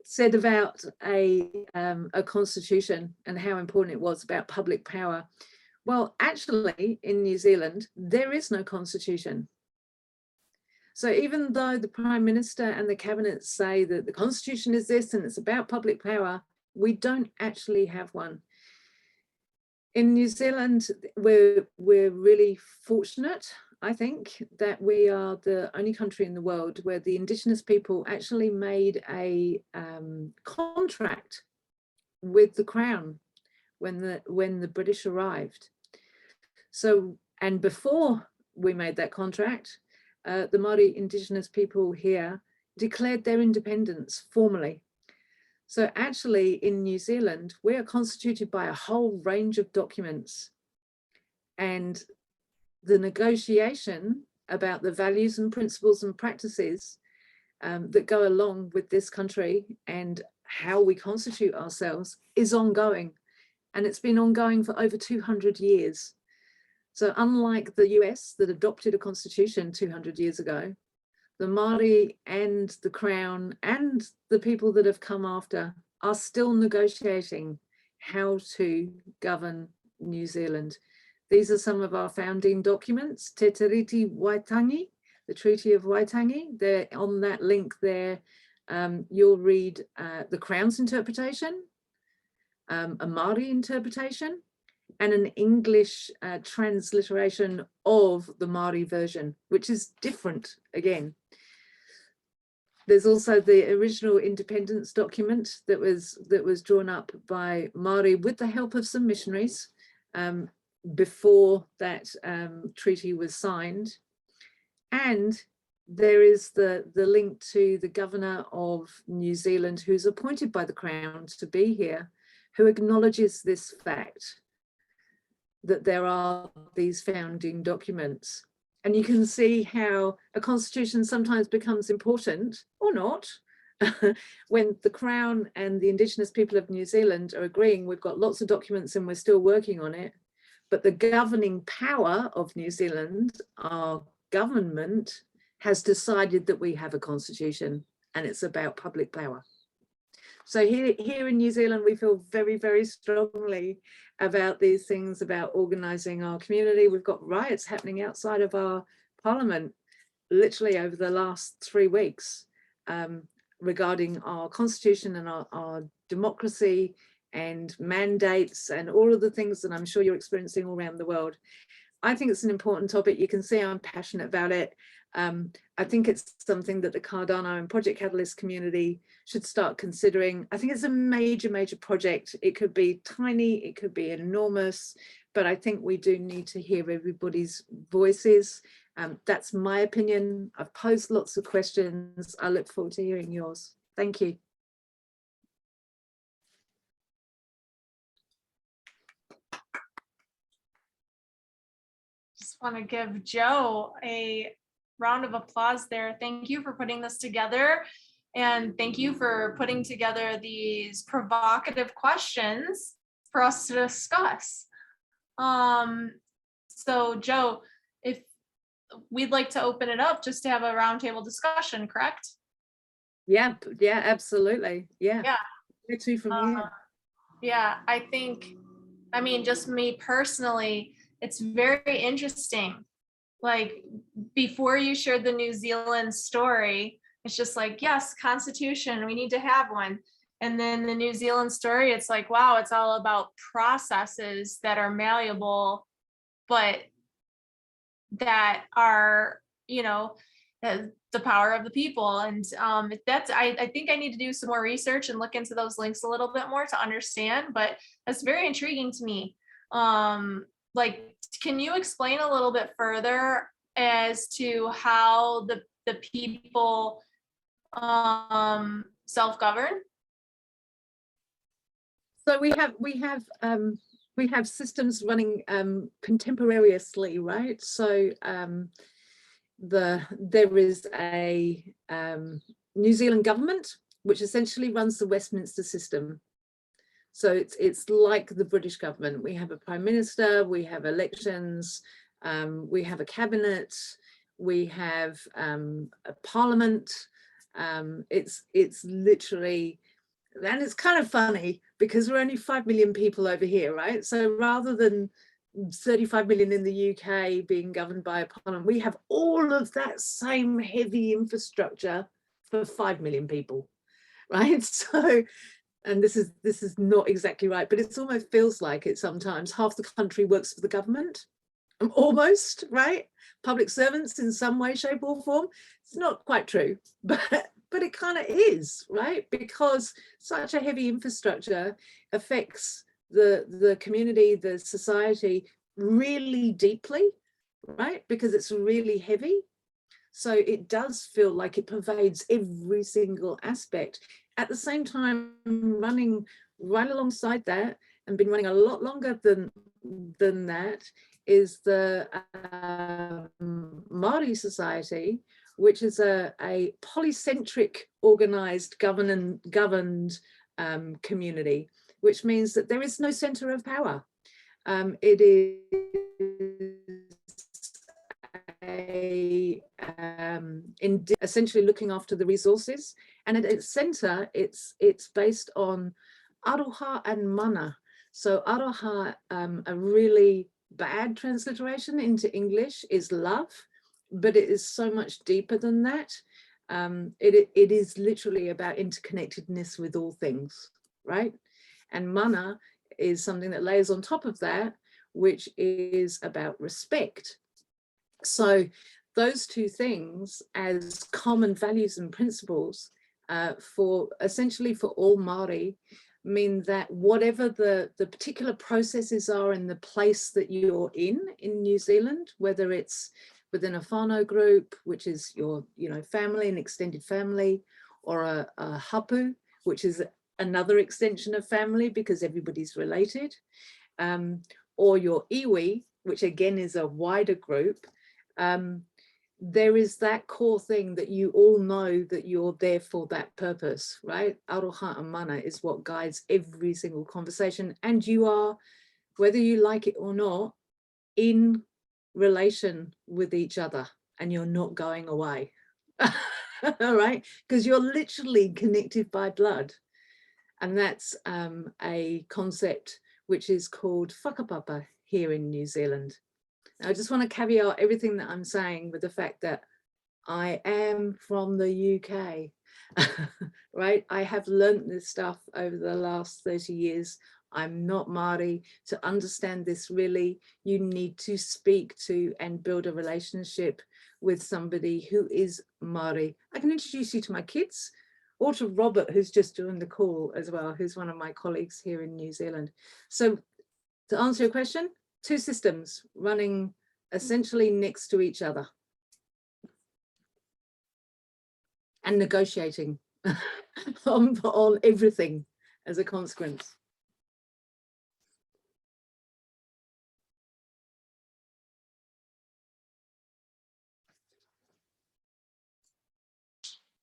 said about a constitution and how important it was about public power. Well, actually, in New Zealand, there is no constitution. So even though the Prime Minister and the Cabinet say that the constitution is this and it's about public power, we don't actually have one. In New Zealand, we're really fortunate, I think, that we are the only country in the world where the Indigenous people actually made a contract with the Crown when the British arrived. So, and before we made that contract, the Maori Indigenous people here declared their independence formally. So actually in New Zealand, we are constituted by a whole range of documents, and the negotiation about the values and principles and practices that go along with this country and how we constitute ourselves is ongoing. And it's been ongoing for over 200 years. So unlike the US that adopted a constitution 200 years ago, the Maori and the Crown and the people that have come after are still negotiating how to govern New Zealand. These are some of our founding documents, Te Tiriti Waitangi, the Treaty of Waitangi. They're on that link there. You'll read the Crown's interpretation, a Maori interpretation, and an English transliteration of the Maori version, which is different again. There's also the original independence document that was drawn up by Maori with the help of some missionaries before that treaty was signed. And there is the link to the governor of New Zealand, who's appointed by the Crown to be here, who acknowledges this fact that there are these founding documents. And you can see how a constitution sometimes becomes important, or not, when the Crown and the Indigenous people of New Zealand are agreeing we've got lots of documents and we're still working on it. But the governing power of New Zealand, our government, has decided that we have a constitution and it's about public power. So here in New Zealand, we feel very, very strongly about these things, about organising our community. We've got riots happening outside of our parliament, literally over the last 3 weeks, regarding our constitution and our democracy and mandates and all of the things that I'm sure you're experiencing all around the world. I think it's an important topic. You can see I'm passionate about it. I think it's something that the Cardano and Project Catalyst community should start considering. I think it's a major, major project. It could be tiny, it could be enormous, but I think we do need to hear everybody's voices. That's my opinion. I've posed lots of questions. I look forward to hearing yours. Thank you. Just want to give Jo a round of applause there. Thank you for putting this together. And thank you for putting together these provocative questions for us to discuss. So Jo, if we'd like to open it up just to have a roundtable discussion, correct? Yeah, absolutely. Yeah. Literally from here. Yeah, I think, I mean, just me personally, it's very interesting. Like before you shared the New Zealand story, it's just like, yes, constitution, we need to have one. And then the New Zealand story, it's like, wow, it's all about processes that are malleable, but that are, you know, the power of the people. And that's, I think I need to do some more research and look into those links a little bit more to understand, but that's very intriguing to me. Like, can you explain a little bit further as to how the people self-govern? So we have systems running contemporaneously, right? So there is a New Zealand government which essentially runs the Westminster system. So it's like the British government. We have a prime minister, we have elections, we have a cabinet, we have a parliament. It's literally, and it's kind of funny because we're only 5 million people over here, right? So rather than 35 million in the UK being governed by a parliament, we have all of that same heavy infrastructure for 5 million people, right? So, and this is not exactly right, but it almost feels like it sometimes. Half the country works for the government, almost, right? Public servants in some way, shape or form. It's not quite true, but it kind of is, right? Because such a heavy infrastructure affects the community, the society really deeply, right? Because it's really heavy. So it does feel like it pervades every single aspect. At the same time, running right alongside that, and been running a lot longer than that, is the Maori Society, which is a polycentric organized governed community, which means that there is no center of power. It is essentially looking after the resources, and at its center, it's based on aroha and mana. So aroha, a really bad transliteration into English, is love, but it is so much deeper than that. It is literally about interconnectedness with all things, right? And mana is something that layers on top of that, which is about respect. So those two things as common values and principles for essentially for all Maori mean that whatever the particular processes are in the place that you're in New Zealand, whether it's within a whānau group, which is your family and extended family, or a hapu, which is another extension of family because everybody's related, or your iwi, which again is a wider group, there is that core thing that you all know that you're there for that purpose, right? Aroha and mana is what guides every single conversation, and you are, whether you like it or not, in relation with each other, and you're not going away. All right, because you're literally connected by blood. And that's a concept which is called whakapapa here in New Zealand. Now, I just want to caveat everything that I'm saying with the fact that I am from the UK, right? I have learned this stuff over the last 30 years. I'm not Maori. To understand this really, you need to speak to and build a relationship with somebody who is Maori. I can introduce you to my kids, or to Robert, who's just joined the call as well, who's one of my colleagues here in New Zealand. So to answer your question, two systems running essentially next to each other and negotiating on everything as a consequence.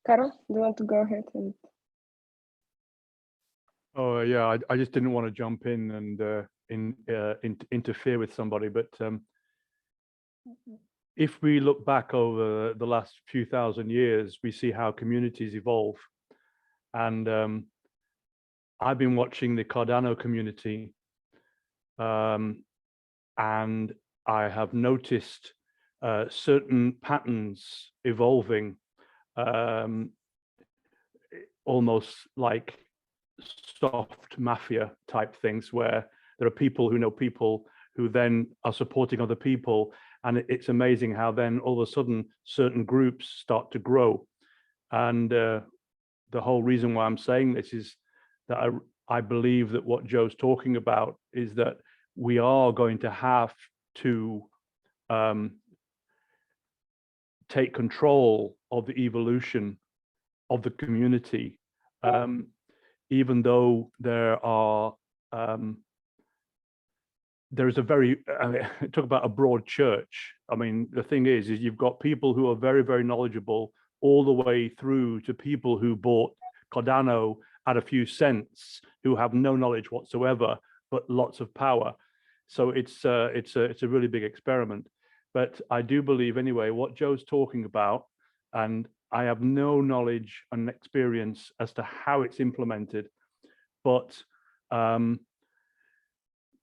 Carol, do you want to go ahead? Oh yeah, I just didn't want to jump in and interfere with somebody, but if we look back over the last few thousand years, we see how communities evolve. And I've been watching the Cardano community, and I have noticed certain patterns evolving, almost like soft mafia type things, where there are people who know people who then are supporting other people, and it's amazing how then all of a sudden certain groups start to grow. And the whole reason why I'm saying this is that I believe that what Jo's talking about is that we are going to have to take control of the evolution of the community, even though there is a very, talk about a broad church. I mean, the thing is you've got people who are very, very knowledgeable, all the way through to people who bought Cardano at a few cents, who have no knowledge whatsoever, but lots of power. So it's a really big experiment. But I do believe anyway, what Joe's talking about, and I have no knowledge and experience as to how it's implemented, but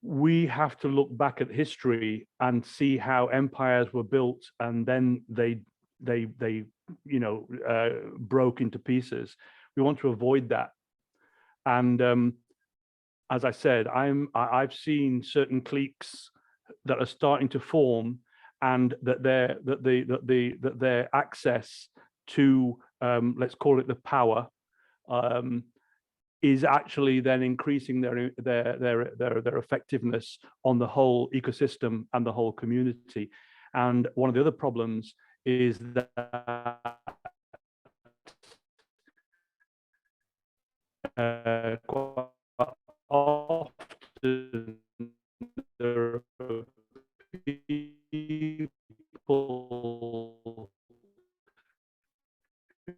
we have to look back at history and see how empires were built, and then they broke into pieces. We want to avoid that. And as I said, I've seen certain cliques that are starting to form, and that their access to let's call it the power is actually then increasing their effectiveness on the whole ecosystem and the whole community. And one of the other problems is that quite often there are people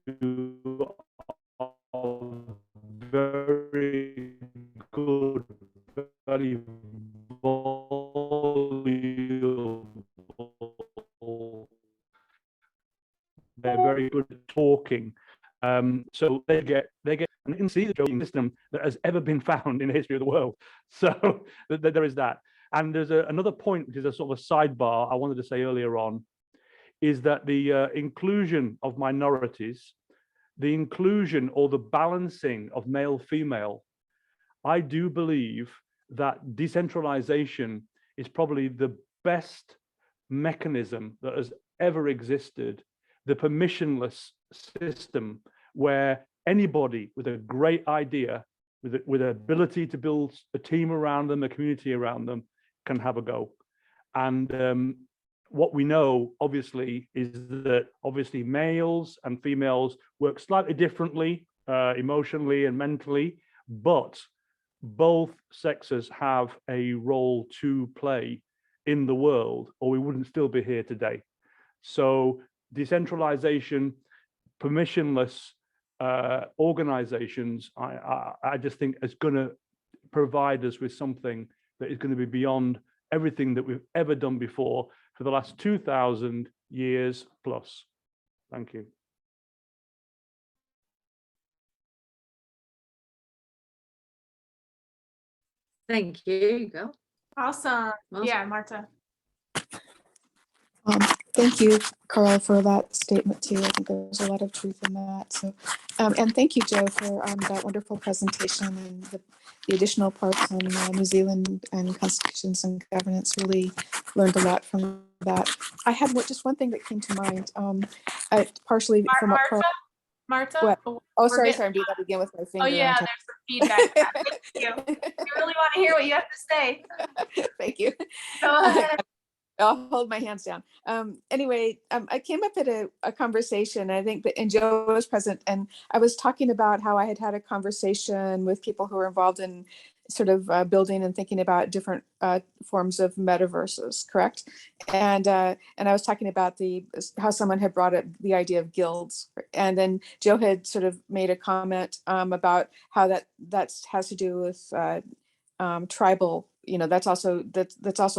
who are very good, very valuable. They're very good at talking. So they get, and you can see the joking system that has ever been found in the history of the world. So there is that. And there's another point, which is a sort of a sidebar I wanted to say earlier on, is that the inclusion of minorities, the inclusion or the balancing of male female, I do believe that decentralization is probably the best mechanism that has ever existed, the permissionless system where anybody with a great idea, with the ability to build a team around them, a community around them, can have a go. And what we know, obviously, is that obviously males and females work slightly differently emotionally and mentally, but both sexes have a role to play in the world, or we wouldn't still be here today. So decentralization, permissionless organizations, I just think is going to provide us with something that is going to be beyond everything that we've ever done before for the last 2,000 years plus. Thank you. Thank you, girl. Awesome. Awesome. Yeah, Marta. Thank you, Carl, for that statement too. I think there's a lot of truth in that. So, and thank you, Joe, for that wonderful presentation and the additional parts on New Zealand and constitutions and governance. Really learned a lot from that. I had just one thing that came to mind, partially from what Carl. Marta? What? Oh, sorry, getting- I'm doing that again with my finger. Oh yeah, there's some feedback. Thank you. You really want to hear what you have to say. Thank you. Go ahead. I'll hold my hands down. Anyway, I came up at a conversation, I think that, and Joe was present, and I was talking about how I had a conversation with people who were involved in sort of building and thinking about different forms of metaverses, correct? And I was talking about how someone had brought up the idea of guilds, and then Joe had sort of made a comment about how that has to do with tribal. You know, that's also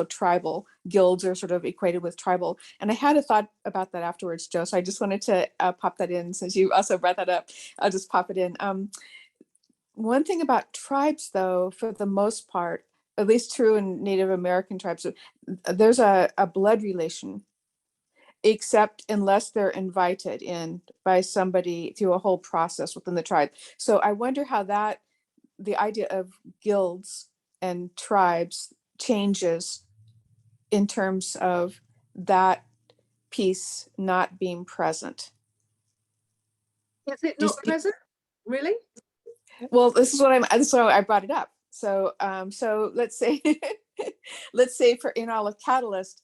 tribal. Guilds are sort of equated with tribal. And I had a thought about that afterwards, Joe. So I just wanted to pop that in, since you also brought that up. I'll just pop it in. One thing about tribes, though, for the most part, at least true in Native American tribes, there's a blood relation, except unless they're invited in by somebody through a whole process within the tribe. So I wonder how the idea of guilds and tribes changes in terms of that piece not being present. Is it not present? Really? Well, this is so I brought it up. So so let's say let's say for in all of Catalyst,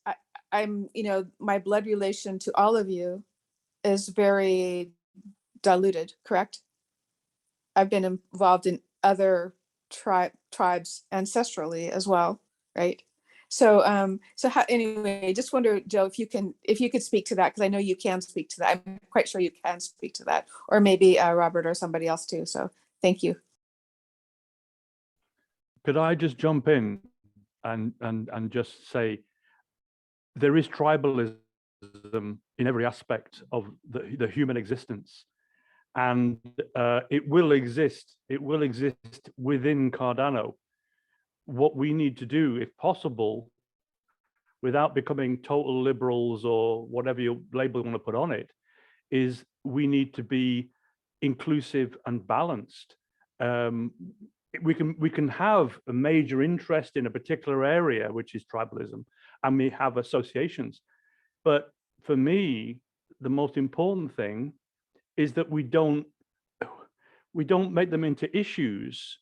I'm, you know, my blood relation to all of you is very diluted, correct? I've been involved in other tribes ancestrally as well, right? So so how, anyway, just wonder, Joe, if you could speak to that, because I know you can speak to that. I'm quite sure you can speak to that, or maybe Robert or somebody else too. So thank you. Could I just jump in and just say, there is tribalism in every aspect of the human existence, and it will exist. It will exist within Cardano. What we need to do, if possible, without becoming total liberals or whatever you label you want to put on it, is we need to be inclusive and balanced. We can have a major interest in a particular area, which is tribalism, and we have associations. But for me, the most important thing is that we don't make them into issues.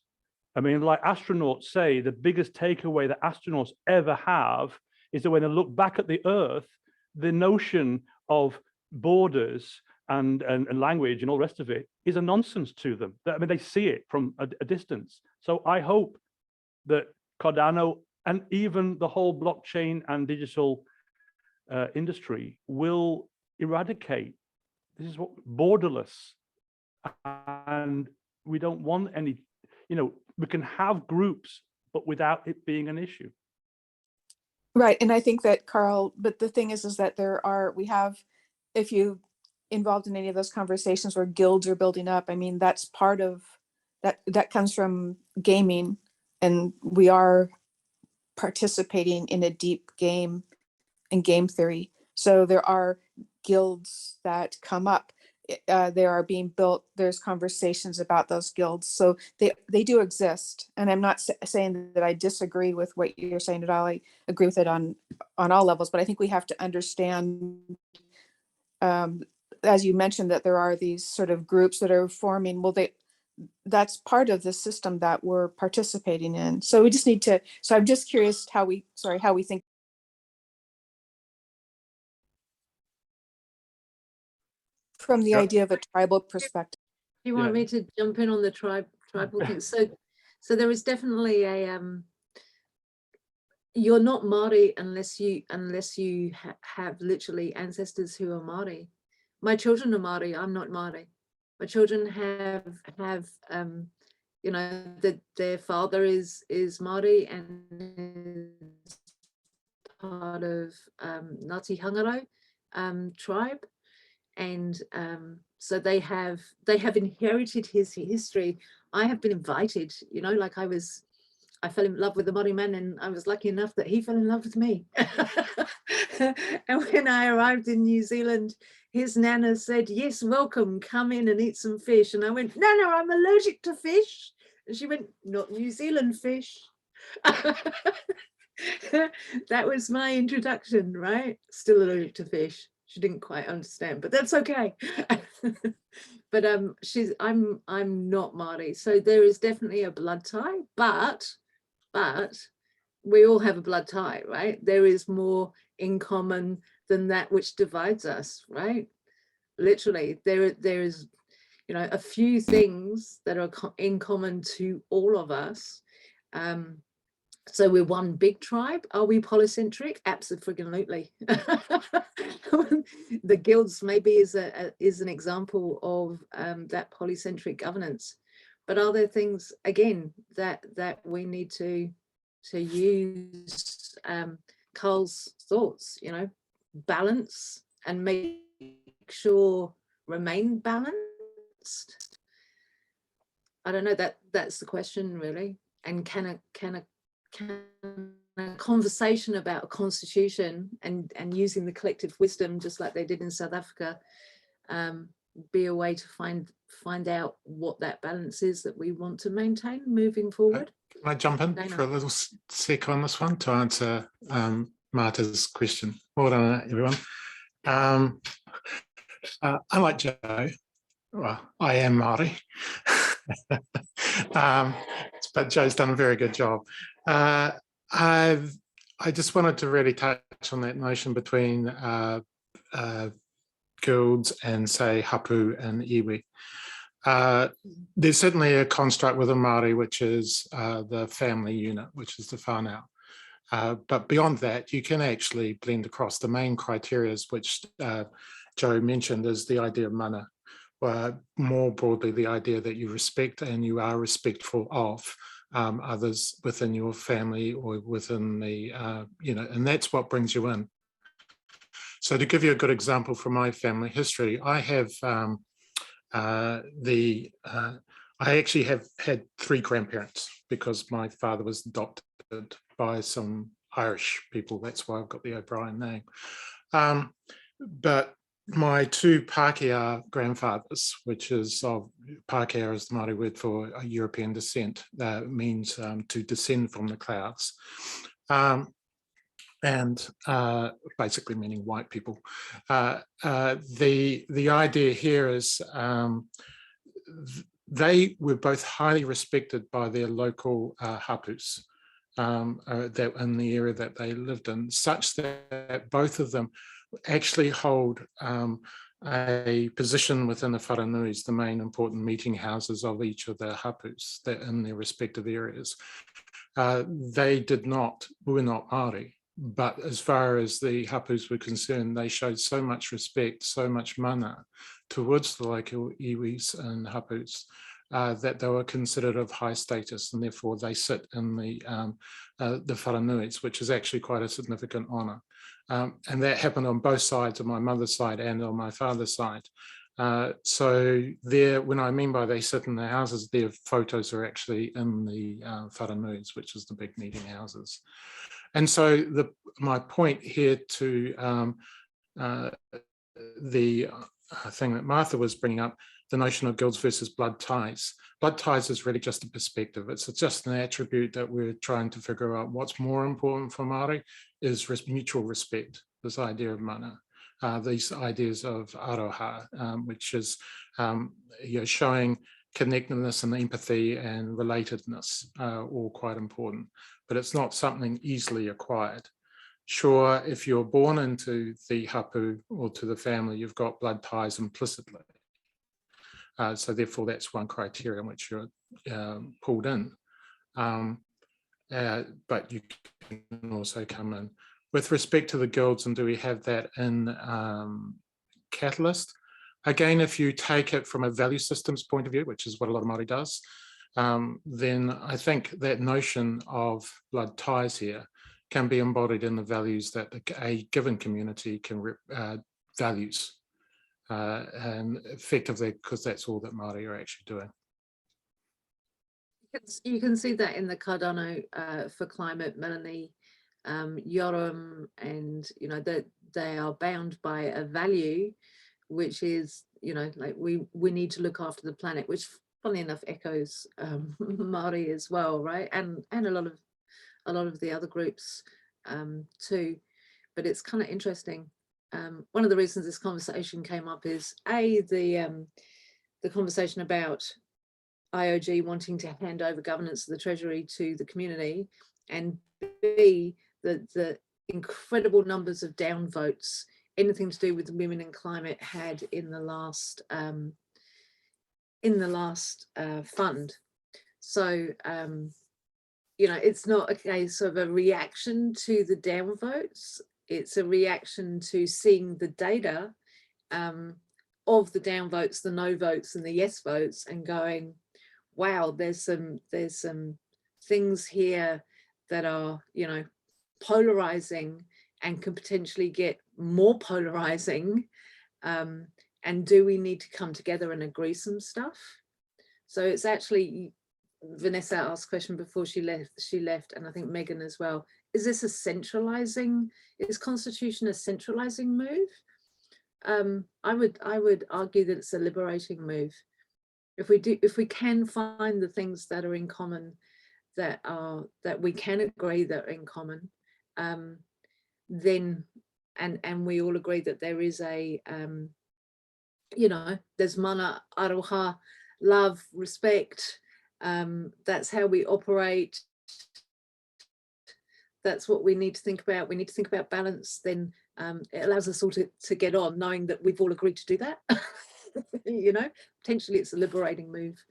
I mean, like astronauts say, the biggest takeaway that astronauts ever have is that when they look back at the Earth, the notion of borders and language and all the rest of it is a nonsense to them. I mean, they see it from a distance. So I hope that Cardano and even the whole blockchain and digital industry will eradicate. This is what borderless, and we don't want any. We can have groups, but without it being an issue. Right, and I think that, Carl, but the thing is that if you involved in any of those conversations where guilds are building up, I mean, that's part of that comes from gaming, and we are participating in a deep game and game theory. So there are guilds that come up. They are being built. There's conversations about those guilds. So they do exist. And I'm not saying that I disagree with what you're saying at all. I agree with it on all levels. But I think we have to understand, as you mentioned, that there are these sort of groups that are forming. Well, that's part of the system that we're participating in. So we just need to. So I'm just curious how we think. From the idea of a tribal perspective. Do you want me to jump in on the tribal thing? So there is definitely a you're not Maori unless you have literally ancestors who are Maori. My children are Maori. I'm not Maori. My children have that their father is Maori and is part of Ngāti Hangaro tribe. And so they have inherited his history. I have been invited, like I fell in love with the Māori man, and I was lucky enough that he fell in love with me. And when I arrived in New Zealand, his nana said, "Yes, welcome, come in and eat some fish." And I went, "No, I'm allergic to fish." And she went, "Not New Zealand fish." That was my introduction, right? Still allergic to fish. She didn't quite understand, but that's okay. But I'm not Māori, so there is definitely a blood tie, but we all have a blood tie, right? There is more in common than that which divides us, right? Literally, there is a few things that are in common to all of us. So we're one big tribe. Are we polycentric? Absolutely. The guilds maybe is an example of that polycentric governance. But are there things again that we need to use Carl's thoughts? Balance and make sure remain balanced. I don't know. That's the question really. And can a conversation about a constitution and using the collective wisdom, just like they did in South Africa, be a way to find out what that balance is that we want to maintain moving forward? Can I jump in for a little sec on this one to answer Marta's question? Well done, everyone. Unlike Jo, well, I am Maori. But Jo's done a very good job. I just wanted to really touch on that notion between guilds and, say, hapu and iwi. There's certainly a construct within Māori, which is the family unit, which is the whānau. But beyond that, you can actually blend across. The main criteria, which Jo mentioned, is the idea of mana. More broadly, the idea that you respect and you are respectful of others within your family or within the, and that's what brings you in. So to give you a good example from my family history, I have I actually have had 3 grandparents because my father was adopted by some Irish people. That's why I've got the O'Brien name. But my 2 Pākehā grandfathers, which is Pākehā is the Māori word for European descent, means to descend from the clouds. And basically meaning white people. The idea here is they were both highly respected by their local hapus that in the area that they lived in, such that both of them actually hold a position within the wharanuis, the main important meeting houses of each of the hapus that in their respective areas. They were not Māori. But as far as the hapus were concerned, they showed so much respect, so much mana towards the local iwis and hapus that they were considered of high status, and therefore they sit in the wharanuis, which is actually quite a significant honour. And that happened on both sides, on my mother's side and on my father's side. So there, when I mean by they sit in the houses, their photos are actually in the wharanuis, which is the big meeting houses. And so my point here to the thing that Martha was bringing up, the notion of guilds versus blood ties. Blood ties is really just a perspective. It's just an attribute that we're trying to figure out. What's more important for Māori is mutual respect, this idea of mana, these ideas of aroha, which is showing connectedness and empathy and relatedness, all quite important. But it's not something easily acquired. Sure, if you're born into the hapu or to the family, you've got blood ties implicitly. So therefore, that's one criteria in which you're pulled in. But you can also come in. With respect to the guilds, and do we have that in Catalyst? Again, if you take it from a value systems point of view, which is what a lot of Māori does, then I think that notion of blood ties here can be embodied in the values that a given community can values, and effectively because that's all that Māori are actually doing. You can see that in the Cardano for climate, Melanie, Yoram, and that they are bound by a value, which is like we need to look after the planet, which funnily enough echoes Māori as well, right? And a lot of the other groups too. But it's kind of interesting. One of the reasons this conversation came up is the conversation about IOG wanting to hand over governance of the Treasury to the community, and B, the incredible numbers of down votes anything to do with women and climate had in the last fund. So it's not a case of a reaction to the down votes, it's a reaction to seeing the data of the down votes, the no votes and the yes votes, and going, wow, there's some things here that are polarizing and can potentially get more polarizing, and do we need to come together and agree some stuff? So it's actually, Vanessa asked a question before she left, and I think Megan as well, is constitution a centralizing move? I would argue that it's a liberating move. If we can find the things that are in common, that we can agree that are in common, then and we all agree that there is a there's mana, aroha, love, respect, that's how we operate, that's what we need to think about. We need to think about balance. Then it allows us all to get on, knowing that we've all agreed to do that. Potentially it's a liberating move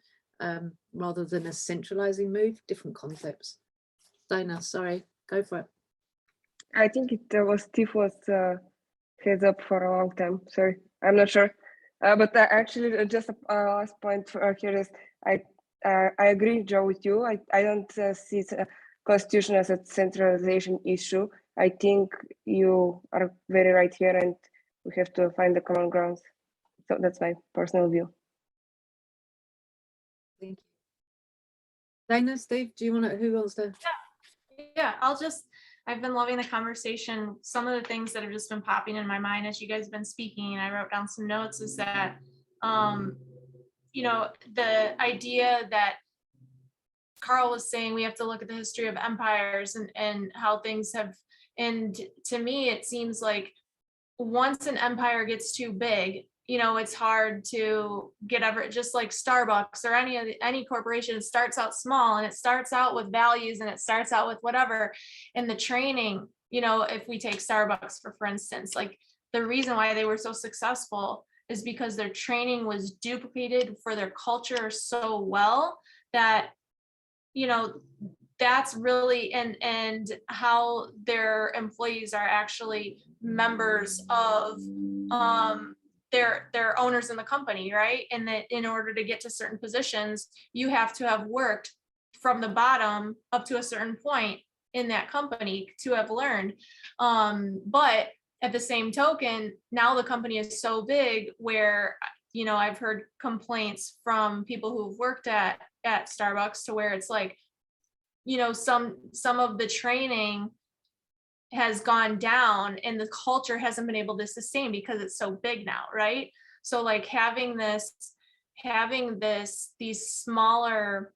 rather than a centralizing move. Different concepts. Dana, sorry, go for it. I think it was Steve was heads up for a long time. Sorry, I'm not sure. But actually, just a last point here is I agree, Jo, with you. I don't see the constitution as a centralization issue. I think you are very right here, and we have to find the common grounds. So that's my personal view. Thank you. Dana, Steve, do you want to, who wants to? Yeah, I've been loving the conversation. Some of the things that have just been popping in my mind as you guys have been speaking, and I wrote down some notes, is that, you know, the idea that Carl was saying, we have to look at the history of empires and how things have, and to me, it seems like once an empire gets too big, you know, it's hard to get ever, just like Starbucks or any corporation, it starts out small and it starts out with values and it starts out with whatever. And the training, you know, if we take Starbucks for instance, like the reason why they were so successful is because their training was duplicated for their culture so well that, you know, that's really, and how their employees are actually members of their owners in the company, right? And that in order to get to certain positions, you have to have worked from the bottom up to a certain point in that company to have learned. But at the same token, now the company is so big where, you know, I've heard complaints from people who've worked at Starbucks to where it's like, you know, some of the training has gone down and the culture hasn't been able to sustain because it's so big now, right? So like having these smaller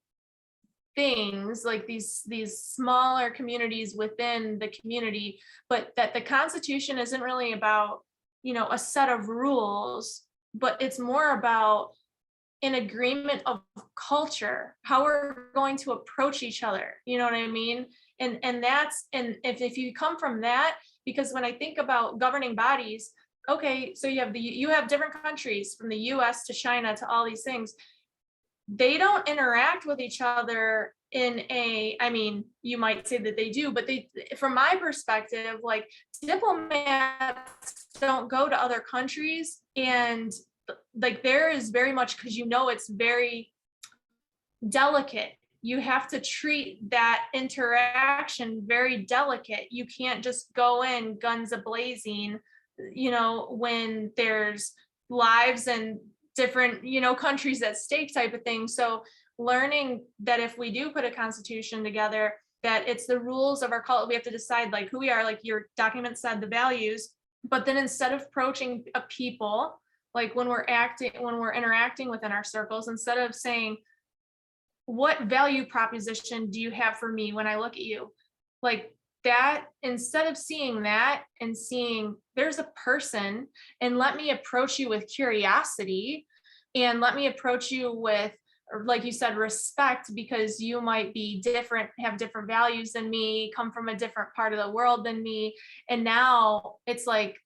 things, like these smaller communities within the community, but that the Constitution isn't really about, you know, a set of rules, but it's more about an agreement of culture, how we're going to approach each other. You know what I mean? And that's, and if you come from that, because when I think about governing bodies, okay, so you have different countries from the US to China to all these things. They don't interact with each other in a, I mean, you might say that they do, but they, from my perspective, like diplomats don't go to other countries, and like there is very much, because you know it's very delicate. You have to treat that interaction very delicate. You can't just go in guns a-blazing, you know, when there's lives and different, you know, countries at stake type of thing. So learning that if we do put a constitution together, that it's the rules of our culture, we have to decide like who we are, like your document said, the values, but then instead of approaching a people, like when we're interacting within our circles, instead of saying, what value proposition do you have for me when I look at you? Like that, instead of seeing that and seeing there's a person, and let me approach you with curiosity, and let me approach you with, like you said, respect, because you might be different, have different values than me, come from a different part of the world than me. And now it's like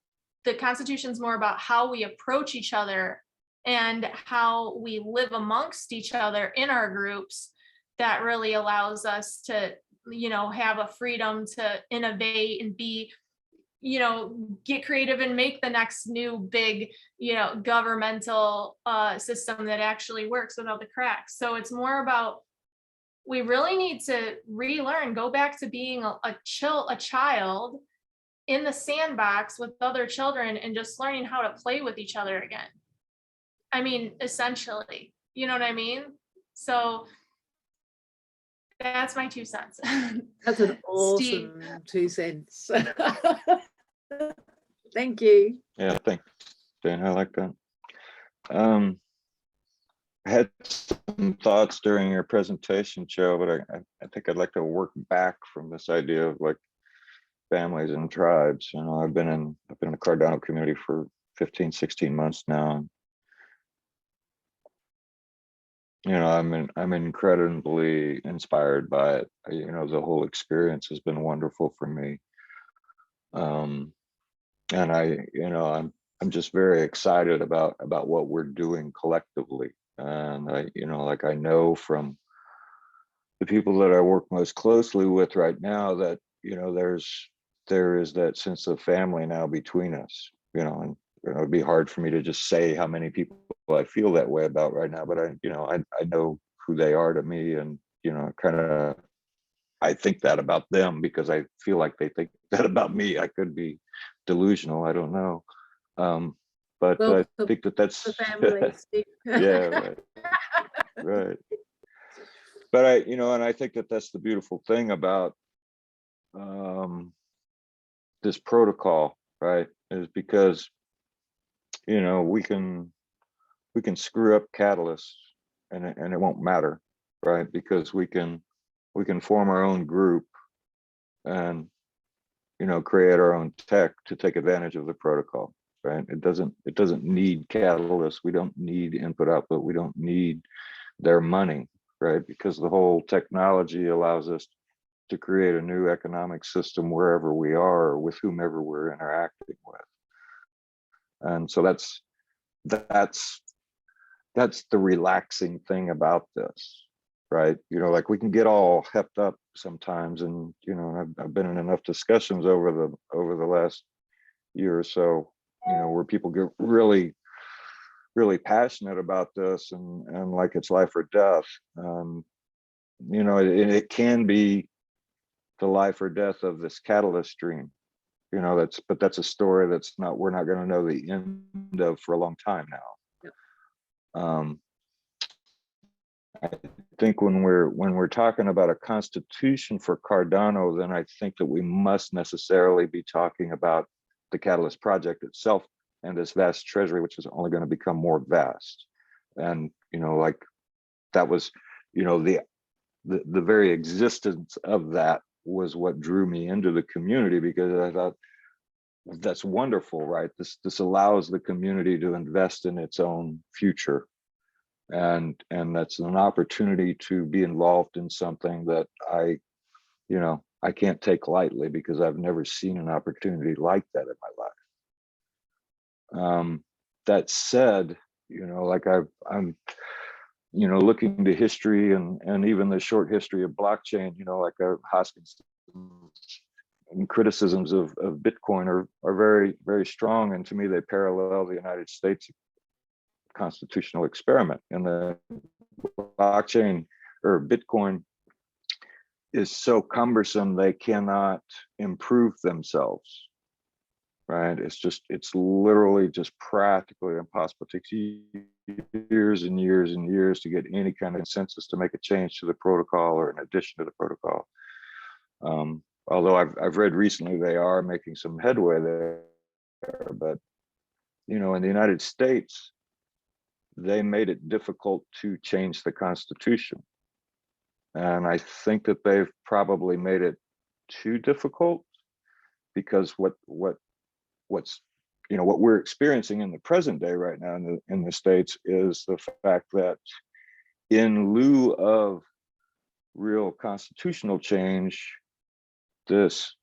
the Constitution's more about how we approach each other and how we live amongst each other in our groups, that really allows us to, you know, have a freedom to innovate and be, you know, get creative and make the next new big, you know, governmental system that actually works without the cracks. So it's more about, we really need to relearn, go back to being a child in the sandbox with other children and just learning how to play with each other again. I mean, essentially, you know what I mean? So that's my 2 cents. That's an awesome 2 cents. Thank you. Yeah, thanks, Dan. I like that. I had some thoughts during your presentation, Jo, but I think I'd like to work back from this idea of like families and tribes. You know, I've been in the Cardano community for 15, 16 months now. You know, I'm incredibly inspired by it. You know, the whole experience has been wonderful for me. And I'm just very excited about what we're doing collectively. And I know from the people that I work most closely with right now that, you know, there is that sense of family now between us, you know, and it'd be hard for me to just say how many people I feel that way about right now, but I know who they are to me, and, you know, kind of I think that about them because I feel like they think that about me. I could be delusional. I don't know. But Well, I think that that's the family. Steve. yeah, right, right. But I, you know, and I think that that's the beautiful thing about this protocol, right? Is because, you know, we can screw up catalysts and it won't matter, right? Because we can form our own group and, you know, create our own tech to take advantage of the protocol, right? It doesn't need catalysts. We don't need input output. We don't need their money, right? Because the whole technology allows us to create a new economic system wherever we are or with whomever we're interacting with. And so that's the relaxing thing about this, right? You know, like we can get all hepped up sometimes, and you know, I've been in enough discussions over the last year or so, you know, where people get really passionate about this and like it's life or death. You know, it can be the life or death of this catalyst stream. You know, that's a story we're not going to know the end of for a long time now. I think when we're talking about a constitution for Cardano, then I think that we must necessarily be talking about the Catalyst project itself and this vast treasury, which is only going to become more vast. And, you know, like that was, you know, the very existence of that was what drew me into the community, because I thought that's wonderful, right? This allows the community to invest in its own future. And that's an opportunity to be involved in something that I can't take lightly, because I've never seen an opportunity like that in my life. That said, you know, like I'm you know, looking to history and even the short history of blockchain, you know, like Hoskins and criticisms of Bitcoin are very, very strong. And to me, they parallel the United States constitutional experiment. And the blockchain or Bitcoin is so cumbersome, they cannot improve themselves, right? It's literally just practically impossible. It takes years and years and years to get any kind of consensus to make a change to the protocol or an addition to the protocol. Although I've read recently they are making some headway there, but you know, in the United States, they made it difficult to change the Constitution. And I think that they've probably made it too difficult, because what's you know, what we're experiencing in the present day right now in the States is the fact that in lieu of real constitutional change, this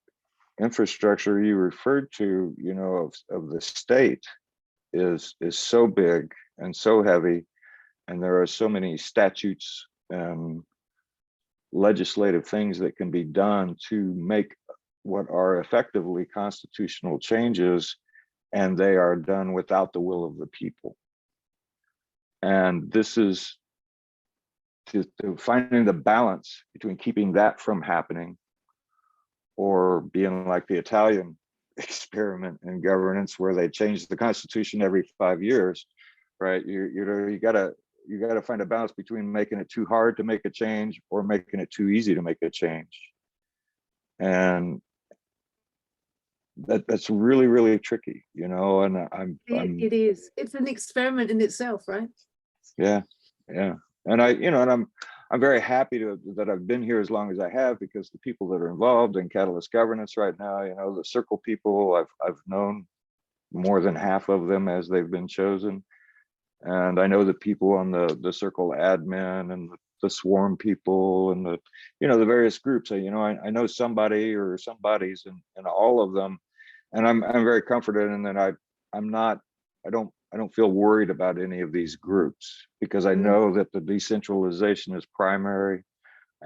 infrastructure you referred to, you know, of the state is so big and so heavy, and there are so many statutes and legislative things that can be done to make what are effectively constitutional changes, and they are done without the will of the people. And this is to finding the balance between keeping that from happening, or being like the Italian experiment in governance where they change the Constitution every 5 years, right? You gotta find a balance between making it too hard to make a change or making it too easy to make a change. And that's really, really tricky, you know. And it is. It's an experiment in itself, right? Yeah. And I'm very happy that I've been here as long as I have, because the people that are involved in Catalyst governance right now, you know, the Circle people, I've known more than half of them as they've been chosen. And I know the people on the Circle admin and the Swarm people and the various groups. I know somebody or somebodies in all of them, and I'm very comforted in that I don't feel worried about any of these groups, because I know that the decentralization is primary.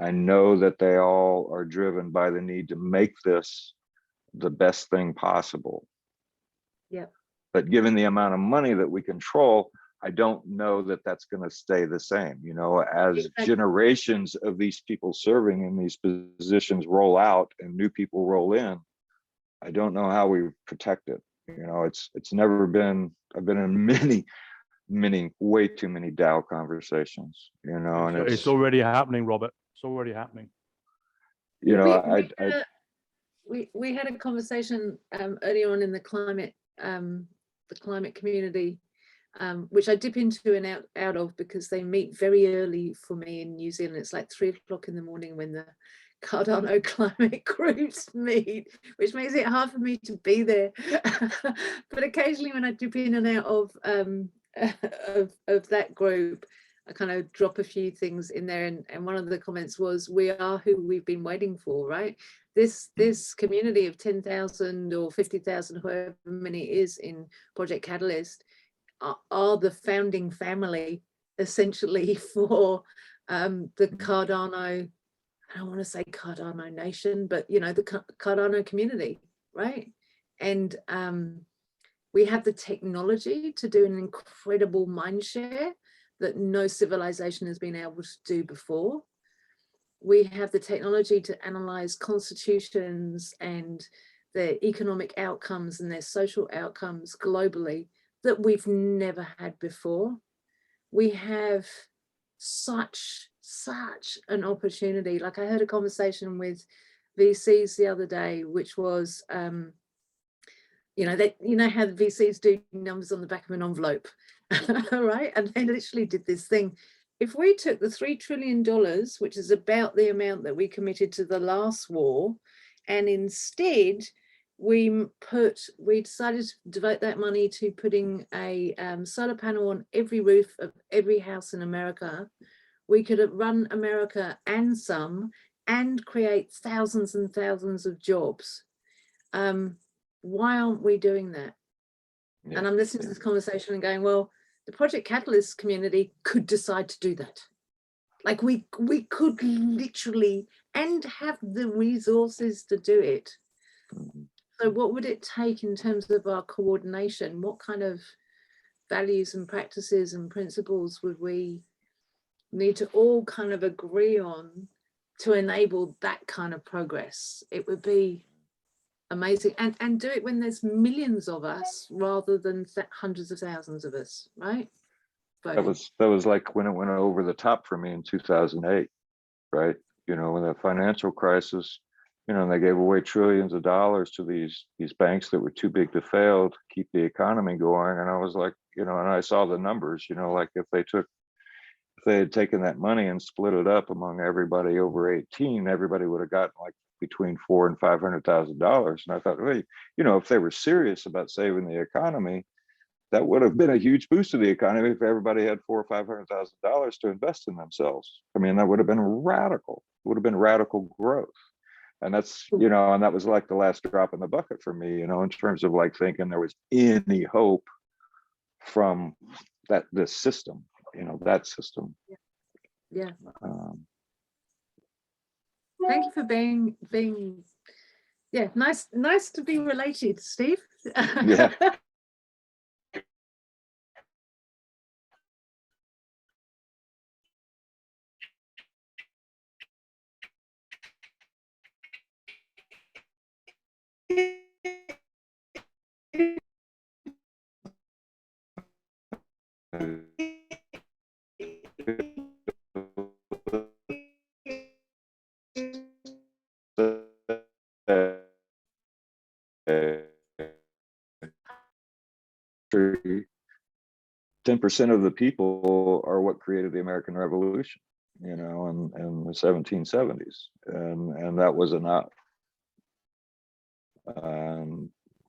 I know that they all are driven by the need to make this the best thing possible. Yeah. But given the amount of money that we control, I don't know that that's going to stay the same. You know, as Exactly. generations of these people serving in these positions roll out and new people roll in, I don't know how we protect it. You know, it's never been, I've been in many, way too many Dow conversations, you know, and It's already happening, Robert. It's already happening. you know, we had a conversation earlier on in the climate community, which I dip into and out of because they meet very early for me in New Zealand. It's like 3 o'clock in the morning when the Cardano climate groups meet, which makes it hard for me to be there. But occasionally when I dip in and out of that group, I kind of drop a few things in there, and one of the comments was, we are who we've been waiting for, right? This community of 10,000 or 50,000, however many it is in Project Catalyst, are the founding family essentially for the Cardano, I don't want to say Cardano nation, but you know, the Cardano community, right? And we have the technology to do an incredible mind share that no civilization has been able to do before. We have the technology to analyze constitutions and their economic outcomes and their social outcomes globally that we've never had before. We have such an opportunity. Like, I heard a conversation with VCs the other day, which was, you know how the VCs do numbers on the back of an envelope, right? And they literally did this thing. If we took the $3 trillion, which is about the amount that we committed to the last war, and instead we decided to devote that money to putting a solar panel on every roof of every house in America, we could run America and some, and create thousands and thousands of jobs. Why aren't we doing that? Yeah. And I'm listening to this conversation and going, well, the Project Catalyst community could decide to do that. Like we could literally, and have the resources to do it. So what would it take in terms of our coordination? What kind of values and practices and principles would we need to all kind of agree on to enable that kind of progress? It would be amazing, and do it when there's millions of us rather than hundreds of thousands of us, right? That was like when it went over the top for me in 2008, right? You know, when the financial crisis, you know, and they gave away trillions of dollars to these banks that were too big to fail to keep the economy going. And I was like, you know, and I saw the numbers, you know, like if they had taken that money and split it up among everybody over 18, everybody would have gotten like between $400,000 and $500,000. And I thought, well, you know, if they were serious about saving the economy, that would have been a huge boost to the economy if everybody had $400,000 or $500,000 to invest in themselves. I mean, that would have been radical. It would have been radical growth. And that's, you know, and that was like the last drop in the bucket for me, you know, in terms of like thinking there was any hope from this system, you know, that system. Yeah. Thank you for being yeah, nice to be related, Steve. Yeah. %10 of the people are what created the American Revolution, you know, in the 1770s, and that was enough.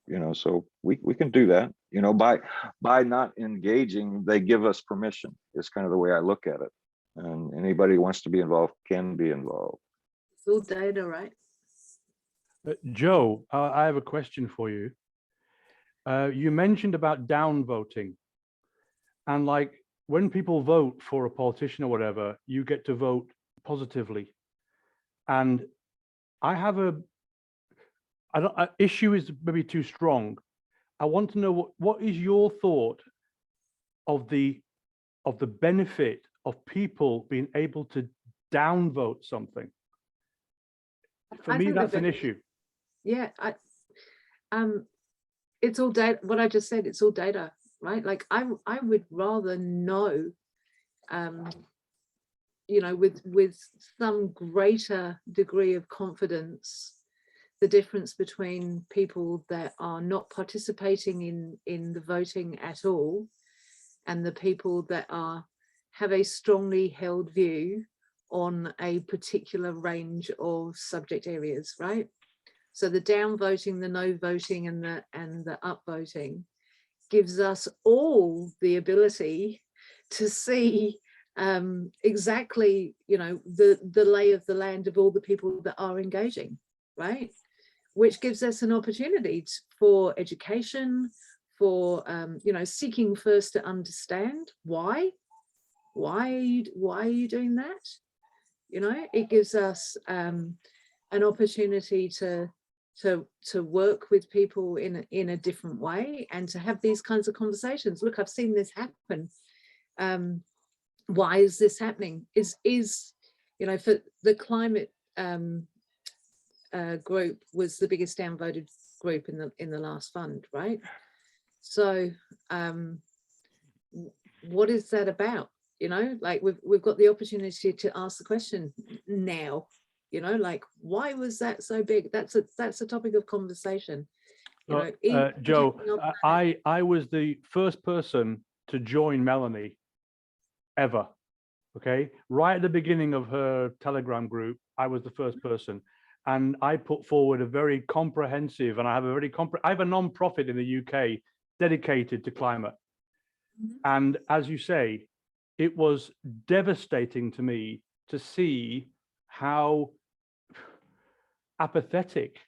You know, so we can do that, you know, by not engaging, they give us permission. It's kind of the way I look at it, and anybody who wants to be involved can be involved. It's all data, right? Jo, I have a question for you. You mentioned about downvoting, and like when people vote for a politician or whatever, you get to vote positively. And I have issue is maybe too strong. I want to know what is your thought the benefit of people being able to downvote something. For I me, think that's that an issue. Yeah, it's all data. What I just said, it's all data, right? Like I would rather know, you know, with some greater degree of confidence, the difference between people that are not participating in the voting at all, and the people that have a strongly held view on a particular range of subject areas, right? So the down voting, the no voting, and the up voting gives us all the ability to see exactly, you know, the lay of the land of all the people that are engaging, right? Which gives us an opportunity for education, for you know, seeking first to understand why are you doing that? You know, it gives us an opportunity to work with people in a different way, and to have these kinds of conversations. Look, I've seen this happen. Why is this happening? Is you know, for the climate group was the biggest downvoted group in the last fund, right? So what is that about? You know, like we've got the opportunity to ask the question now. You know, like, why was that so big? That's a topic of conversation. You know, Jo, I was the first person to join Melanie ever. Okay, right at the beginning of her Telegram group, I was the first person, and I put forward a very comprehensive, and I have a non-profit in the UK dedicated to climate. And as you say, it was devastating to me to see how apathetic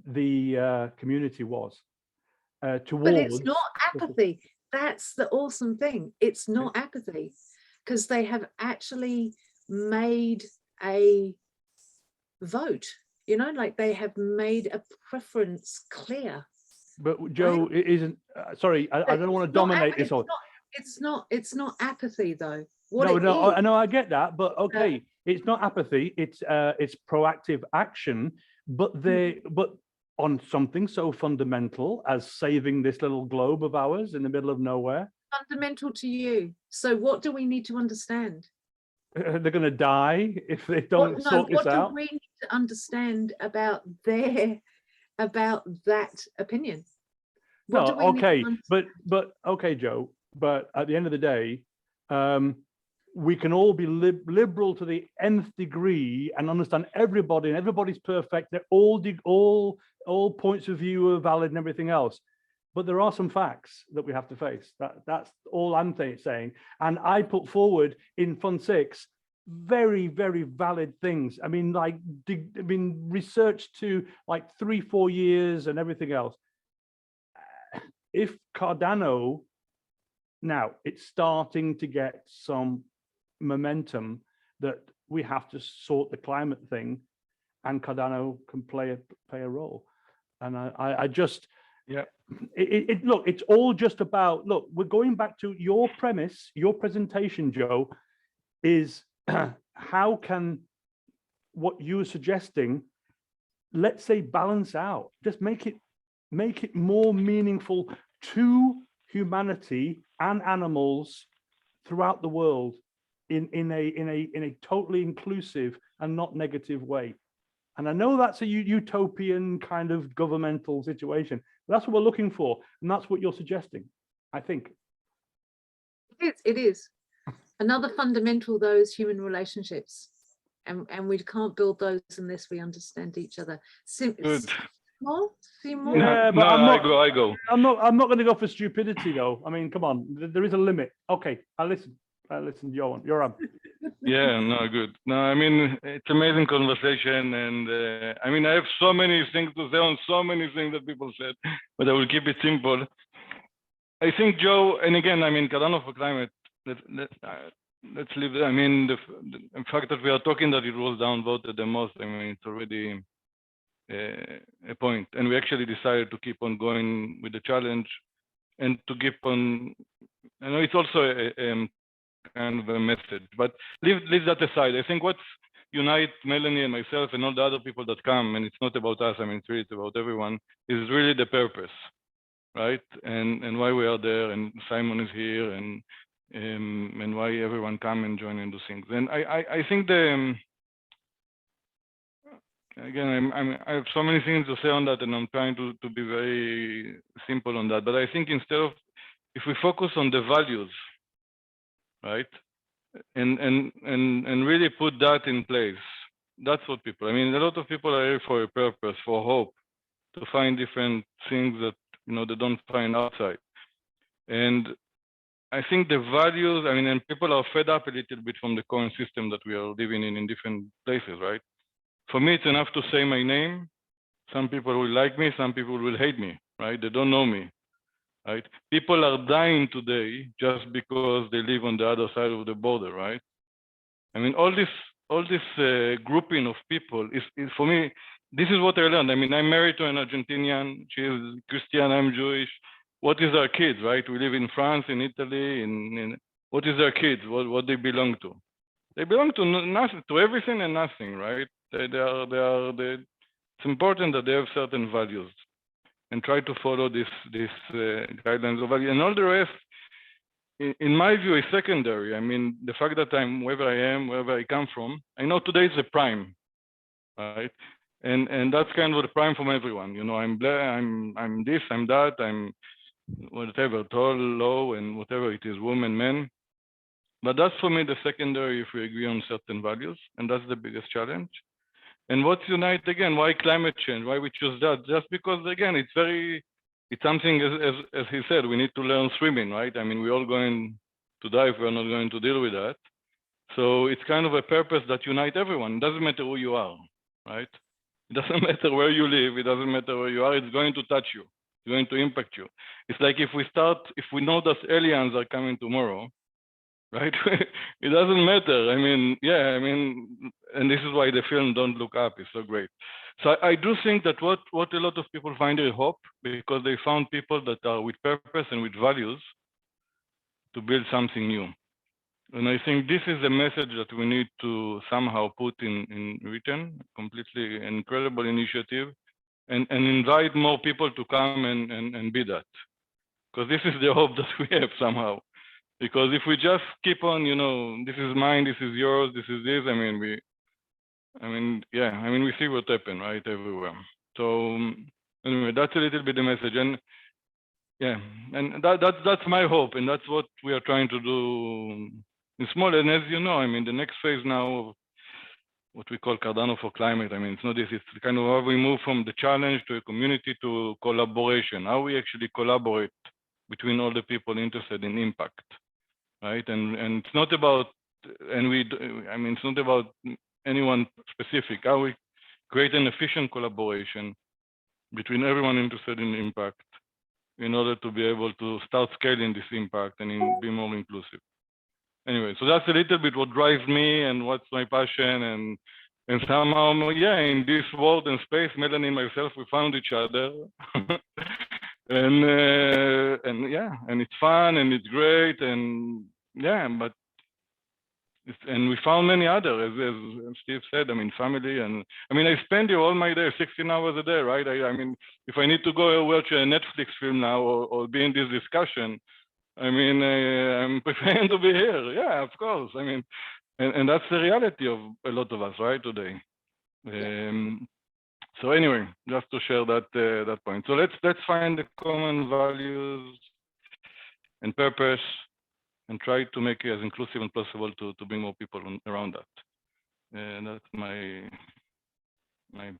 the community was towards. But it's not apathy. That's the awesome thing. It's not apathy, because they have actually made a vote. You know, like they have made a preference clear. But Jo, it isn't. Sorry, I don't want to dominate this all. It's not apathy though. I know, I get that, but okay, it's not apathy. It's proactive action, but on something so fundamental as saving this little globe of ours in the middle of nowhere. Fundamental to you. So what do we need to understand? They're going to die if they don't sort this out. What do we need to understand about that opinion? No, okay, but okay, Jo. But at the end of the day, we can all be liberal to the nth degree and understand everybody, and everybody's perfect. They're all points of view are valid and everything else. But there are some facts that we have to face. That's all I'm saying. And I put forward in Fund 6 very, very valid things. I mean, like, research to like 3-4 years and everything else. If Cardano, now it's starting to get some momentum that we have to sort the climate thing, and Cardano can play a role. And I just, yeah, look, it's all just about, look, we're going back to your premise, your presentation, Jo, is how can what you're suggesting, let's say, balance out, just make it more meaningful to humanity and animals throughout the world in a totally inclusive and not negative way. And I know that's a utopian kind of governmental situation. That's what we're looking for, and that's what you're suggesting, I think. It is. Another fundamental, though, is human relationships, and we can't build those unless we understand each other. Good. Seymour? Yeah, but no, I go. I'm not going to go for stupidity, though. I mean, come on, there is a limit. Okay, I listen, Johan, you're on. Yeah, no, good. No, I mean, it's amazing conversation, and I mean, I have so many things to say on so many things that people said, but I will keep it simple. I think, Jo, and again, I mean, Cardano for climate. Let's leave. I mean, the fact that we are talking that it was downvoted the most, I mean, it's already a point. And we actually decided to keep on going with the challenge and to keep on I know it's also a kind of a message, but leave that aside. I think what's unite Melanie and myself and all the other people that come, and it's not about us, I mean, it's really about everyone, is really the purpose, right? And why we are there, and Simon is here, and why everyone come and join and do things. And I think again, I have so many things to say on that, and I'm trying to be very simple on that. But I think instead of, if we focus on the values, right, and really put that in place, that's what people. I mean, a lot of people are here for a purpose, for hope, to find different things that they don't find outside. And I think the values. I mean, and people are fed up a little bit from the current system that we are living in different places, right? For me, it's enough to say my name. Some people will like me, some people will hate me, right? They don't know me, right? People are dying today just because they live on the other side of the border, right? I mean, all this grouping of people is for me, this is what I learned. I mean, I'm married to an Argentinian, she is Christian, I'm Jewish. What is our kids, right? We live in France, in Italy, what is our kids, what they belong to? They belong to nothing, to everything and nothing, right? It's important that they have certain values and try to follow this guidelines of value. And all the rest, in my view, is secondary. I mean, the fact that I'm wherever I am, wherever I come from, I know today is the prime, right? And that's kind of the prime from everyone. I'm this, I'm that, I'm whatever, tall, low, and whatever it is, woman, men. But that's for me the secondary if we agree on certain values, and that's the biggest challenge. And what's unite again? Why climate change? Why we choose that? Just because again, it's something as he said, we need to learn swimming, right? I mean, we're all going to die if we're not going to deal with that. So it's kind of a purpose that unite everyone. It doesn't matter who you are, right? It doesn't matter where you live. It doesn't matter where you are. It's going to touch you. It's going to impact you. It's like if we know that aliens are coming tomorrow, right? It doesn't matter. I mean, yeah, I mean, and this is why the film Don't Look Up is so great. So I do think that what a lot of people find is hope, because they found people that are with purpose and with values to build something new. And I think this is a message that we need to somehow put in written, completely incredible initiative, and invite more people to come and be that. Because this is the hope that we have somehow. Because if we just keep on, this is mine, this is yours, this is this, we see what happened, right, everywhere. So anyway, that's a little bit the message. And yeah, and that's my hope, and that's what we are trying to do in small. And as you know, the next phase now of what we call Cardano for climate, it's not this, it's kind of how we move from the challenge to a community to collaboration, how we actually collaborate between all the people interested in impact. Right, and it's not about, it's not about anyone specific. How we create an efficient collaboration between everyone interested in impact in order to be able to start scaling this impact and be more inclusive. Anyway, so that's a little bit what drives me and what's my passion, and somehow, yeah, in this world and space, Melanie and myself, we found each other. And yeah, and it's fun and it's great, and yeah, but and we found many others, as Steve said. Family, and I spend here all my day, 16 hours a day, right? If I need to go watch a Netflix film now or be in this discussion, I'm preparing to be here. Yeah, of course. And that's the reality of a lot of us, right, today. So anyway, just to share that point. So let's find the common values and purpose, and try to make it as inclusive as possible to bring more people around that. And that's my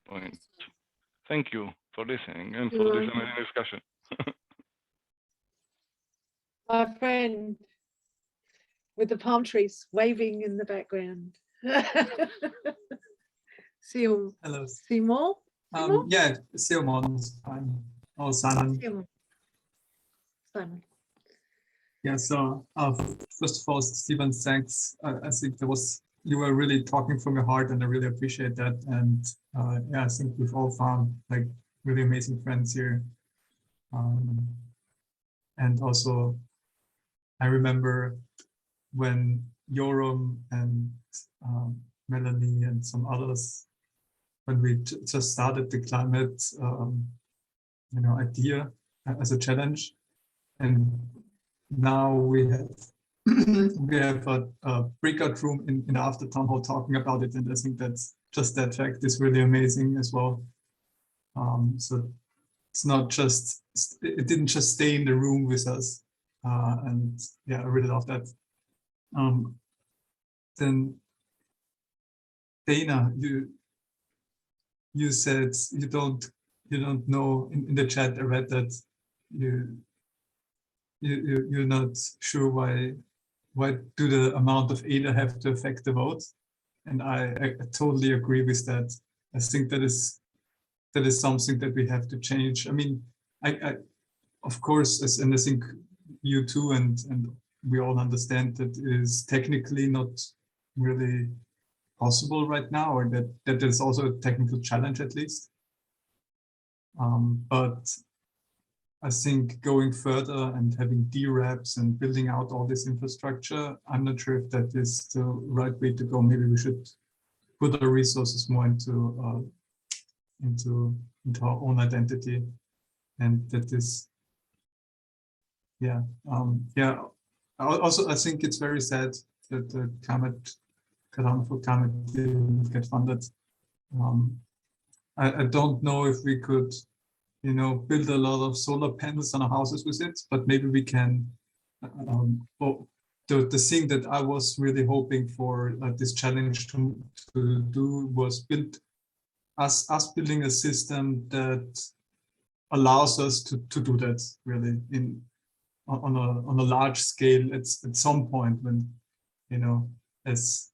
point. Thank you for listening and for this amazing discussion. My friend with the palm trees waving in the background. Hello. Simon? Yeah, Simon. Oh, Simon. Simon. Yeah, so first of all, Stephen, thanks. I think you were really talking from your heart, and I really appreciate that. And yeah, I think we've all found like really amazing friends here. And also, I remember when Yoram and Melanie and some others, when we just started the climate, idea as a challenge, and now we have we have a breakout room in the after town hall talking about it, and I think that's just that fact is really amazing as well. So it's not just, it didn't just stay in the room with us, and yeah, I really love that. Then Dana, you said you don't know in the chat. I read that you're not sure why do the amount of ADA have to affect the vote, and I totally agree with that. I think that is something that we have to change. I mean, I of course, and I think you too, and we all understand that it is technically not really possible right now, or that there's also a technical challenge at least. But I think going further and having DRAPs and building out all this infrastructure, I'm not sure if that is the right way to go. Maybe we should put our resources more into our own identity, and that is, yeah. Also, I think it's very sad that the Karana for Climate didn't get funded. I don't know if we could, build a lot of solar panels on our houses with it, but maybe we can. The thing that I was really hoping for this challenge to do was build building a system that allows us to do that really on a large scale at some point, when, as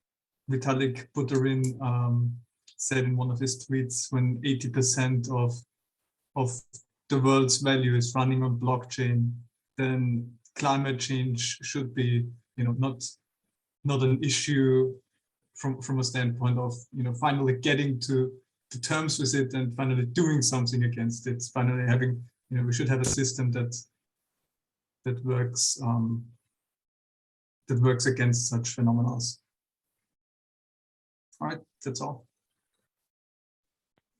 Vitalik Buterin said in one of his tweets, when 80% of the world's value is running on blockchain, then climate change should be, not an issue from a standpoint of, finally getting to terms with it and finally doing something against it. Finally having, we should have a system that works against such phenomena. All right, that's all.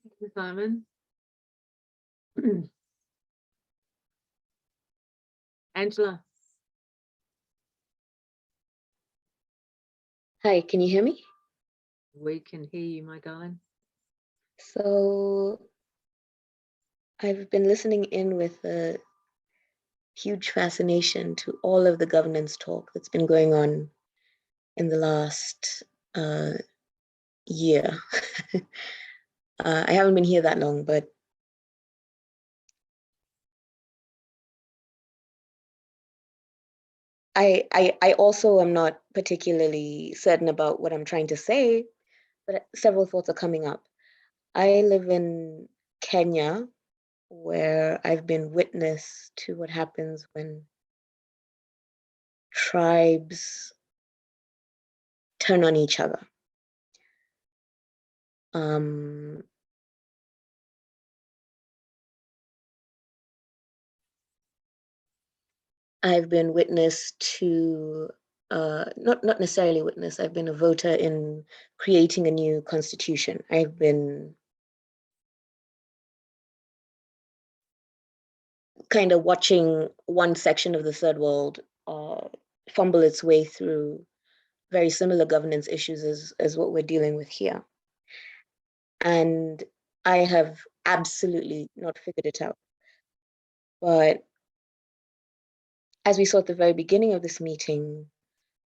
Thank you, Simon. Angela. Hi, can you hear me? We can hear you, my darling. So I've been listening in with a huge fascination to all of the governance talk that's been going on in the last year. I haven't been here that long, but I also am not particularly certain about what I'm trying to say, but several thoughts are coming up. I live in Kenya, where I've been witness to what happens when tribes turn on each other. I've been witness to, not necessarily witness, I've been a voter in creating a new constitution. I've been kind of watching one section of the third world fumble its way through very similar governance issues as what we're dealing with here. And I have absolutely not figured it out. But as we saw at the very beginning of this meeting,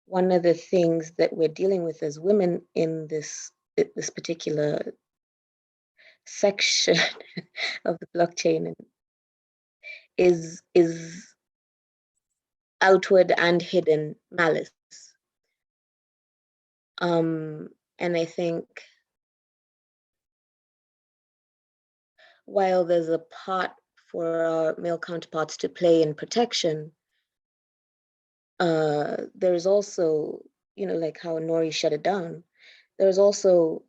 one of the things that we're dealing with as women in this particular section of the blockchain is outward and hidden malice. And I think while there's a part for our male counterparts to play in protection, there's also, like how Nori shut it down, there's also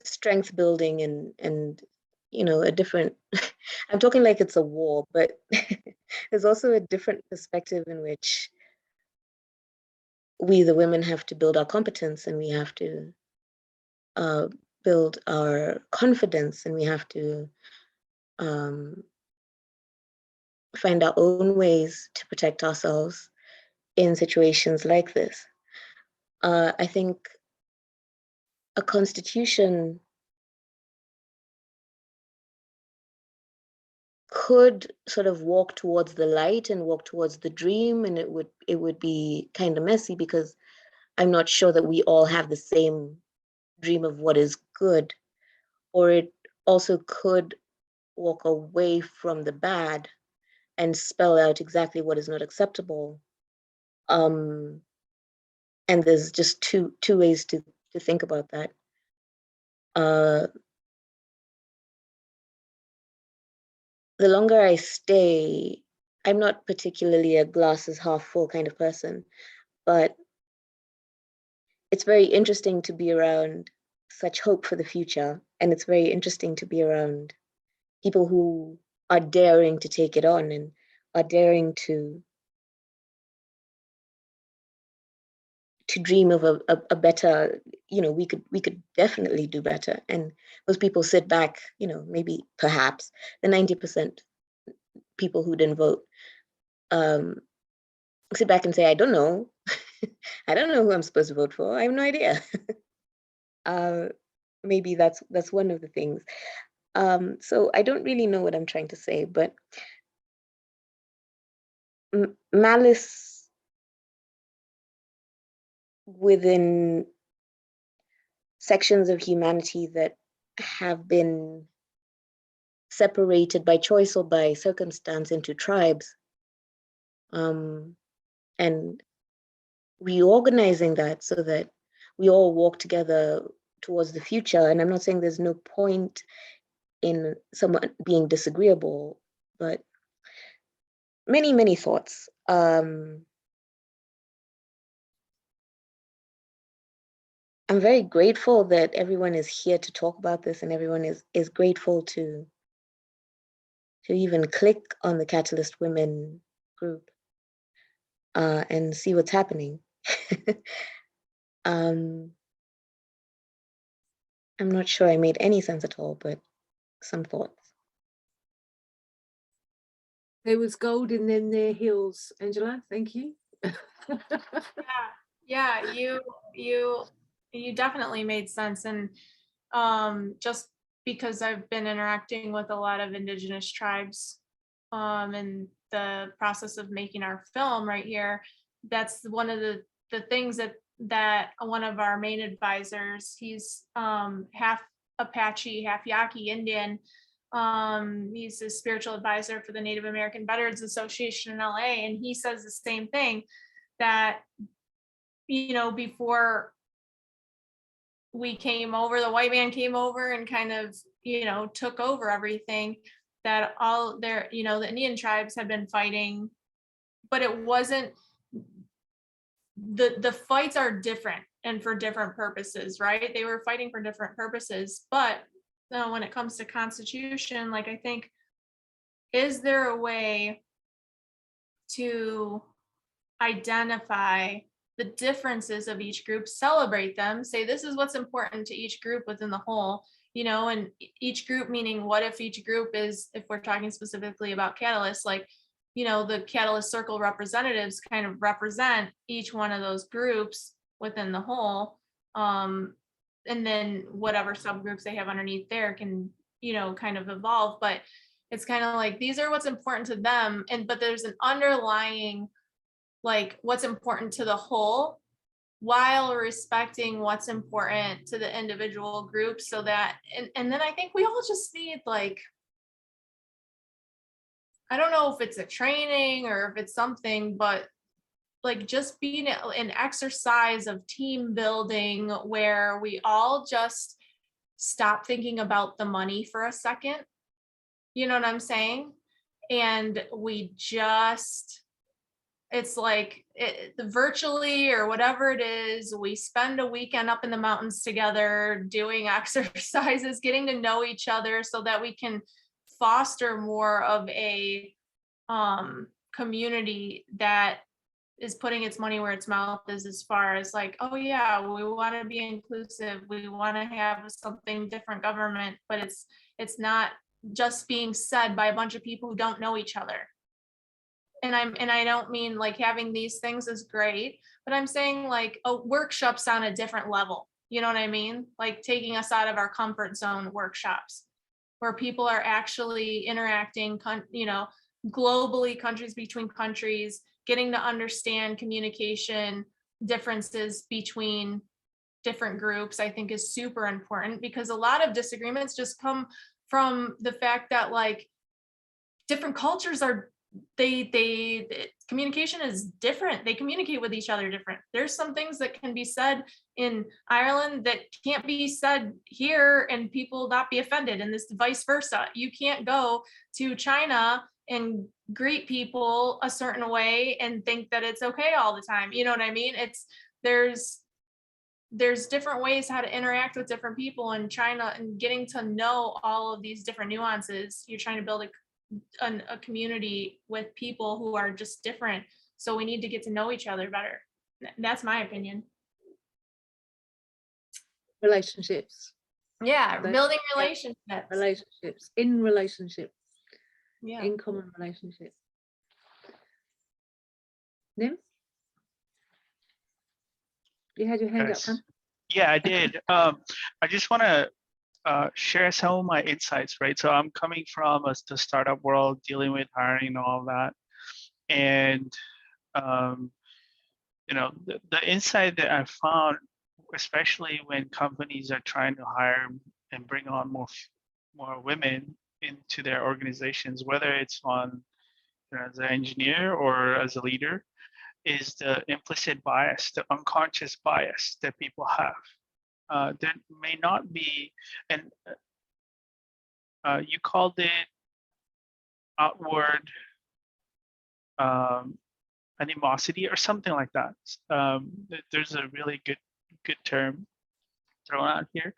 strength building and you know, a different, I'm talking like it's a war, but there's also a different perspective in which we, the women, have to build our competence, and we have to build our confidence, and we have to find our own ways to protect ourselves in situations like this. I think a constitution could sort of walk towards the light and walk towards the dream, and it would be kind of messy, because I'm not sure that we all have the same dream of what is good. Or it also could walk away from the bad and spell out exactly what is not acceptable. And there's just two ways to think about that. The longer I stay, I'm not particularly a glass is half full kind of person, but it's very interesting to be around such hope for the future. And it's very interesting to be around people who are daring to take it on and are daring to dream of a better, you know, we could definitely do better. And most people sit back, you know, maybe perhaps the 90% people who didn't vote sit back and say, I don't know. I don't know who I'm supposed to vote for. I have no idea. Maybe that's one of the things. So I don't really know what I'm trying to say, but malice within sections of humanity that have been separated by choice or by circumstance into tribes, and reorganizing that so that we all walk together towards the future. And I'm not saying there's no point in someone being disagreeable, but many thoughts. I'm very grateful that everyone is here to talk about this, and everyone is grateful to even click on the Catalyst Women group and see what's happening. I'm not sure I made any sense at all, but some thoughts. There was gold in them their heels, Angela. Thank you. Yeah, you definitely made sense. And just because I've been interacting with a lot of Indigenous tribes in the process of making our film right here, that's one of the things that one of our main advisors, he's half Apache, half Yaqui Indian. He's a spiritual advisor for the Native American Veterans Association in LA, and he says the same thing, that, you know, before we came over, the white man came over and kind of, you know, took over everything, that all their, you know, the Indian tribes had been fighting, but it wasn't, the fights are different and for different purposes, right? They were fighting for different purposes. But when it comes to constitution, like, I think, is there a way to identify the differences of each group, celebrate them, say this is what's important to each group within the whole, you know, and each group meaning, what if each group is, if we're talking specifically about Catalyst, like, you know, the Catalyst Circle representatives kind of represent each one of those groups within the whole, and then whatever subgroups they have underneath there can, you know, kind of evolve. But it's kind of like, these are what's important to them, and but there's an underlying, like, what's important to the whole, while respecting what's important to the individual groups. So that, and then I think we all just need, like, I don't know if it's a training or if it's something, but like just being an exercise of team building where we all just stop thinking about the money for a second. You know what I'm saying? And we just it's like virtually or whatever it is, we spend a weekend up in the mountains together doing exercises, getting to know each other so that we can foster more of a community that is putting its money where its mouth is, as far as like, oh yeah, we want to be inclusive, we want to have something different government, but it's not just being said by a bunch of people who don't know each other. And I don't mean like having these things is great, but I'm saying like workshops on a different level. You know what I mean? Like taking us out of our comfort zone workshops where people are actually interacting, you know, globally, countries between countries, getting to understand communication differences between different groups, I think is super important, because a lot of disagreements just come from the fact that like different cultures are, communication is different. They communicate with each other different. There's some things that can be said in Ireland that can't be said here and people not be offended, and this vice versa. You can't go to China and greet people a certain way and think that it's okay all the time. You know what I mean? There's different ways how to interact with different people in China, and getting to know all of these different nuances. You're trying to build a community with people who are just different. So we need to get to know each other better. That's my opinion. Relationships. Yeah, building relationships. Relationships. In relationship. Yeah. In common relationship. Nim? You had your hand up, huh? Yeah, I did. I just want to share some of my insights, right? So I'm coming from the startup world, dealing with hiring and all that. And, you know, the insight that I found, especially when companies are trying to hire and bring on more women into their organizations, whether it's on, you know, as an engineer or as a leader, is the implicit bias, the unconscious bias that people have. There may not be, and you called it outward animosity or something like that. There's a really good term thrown out here.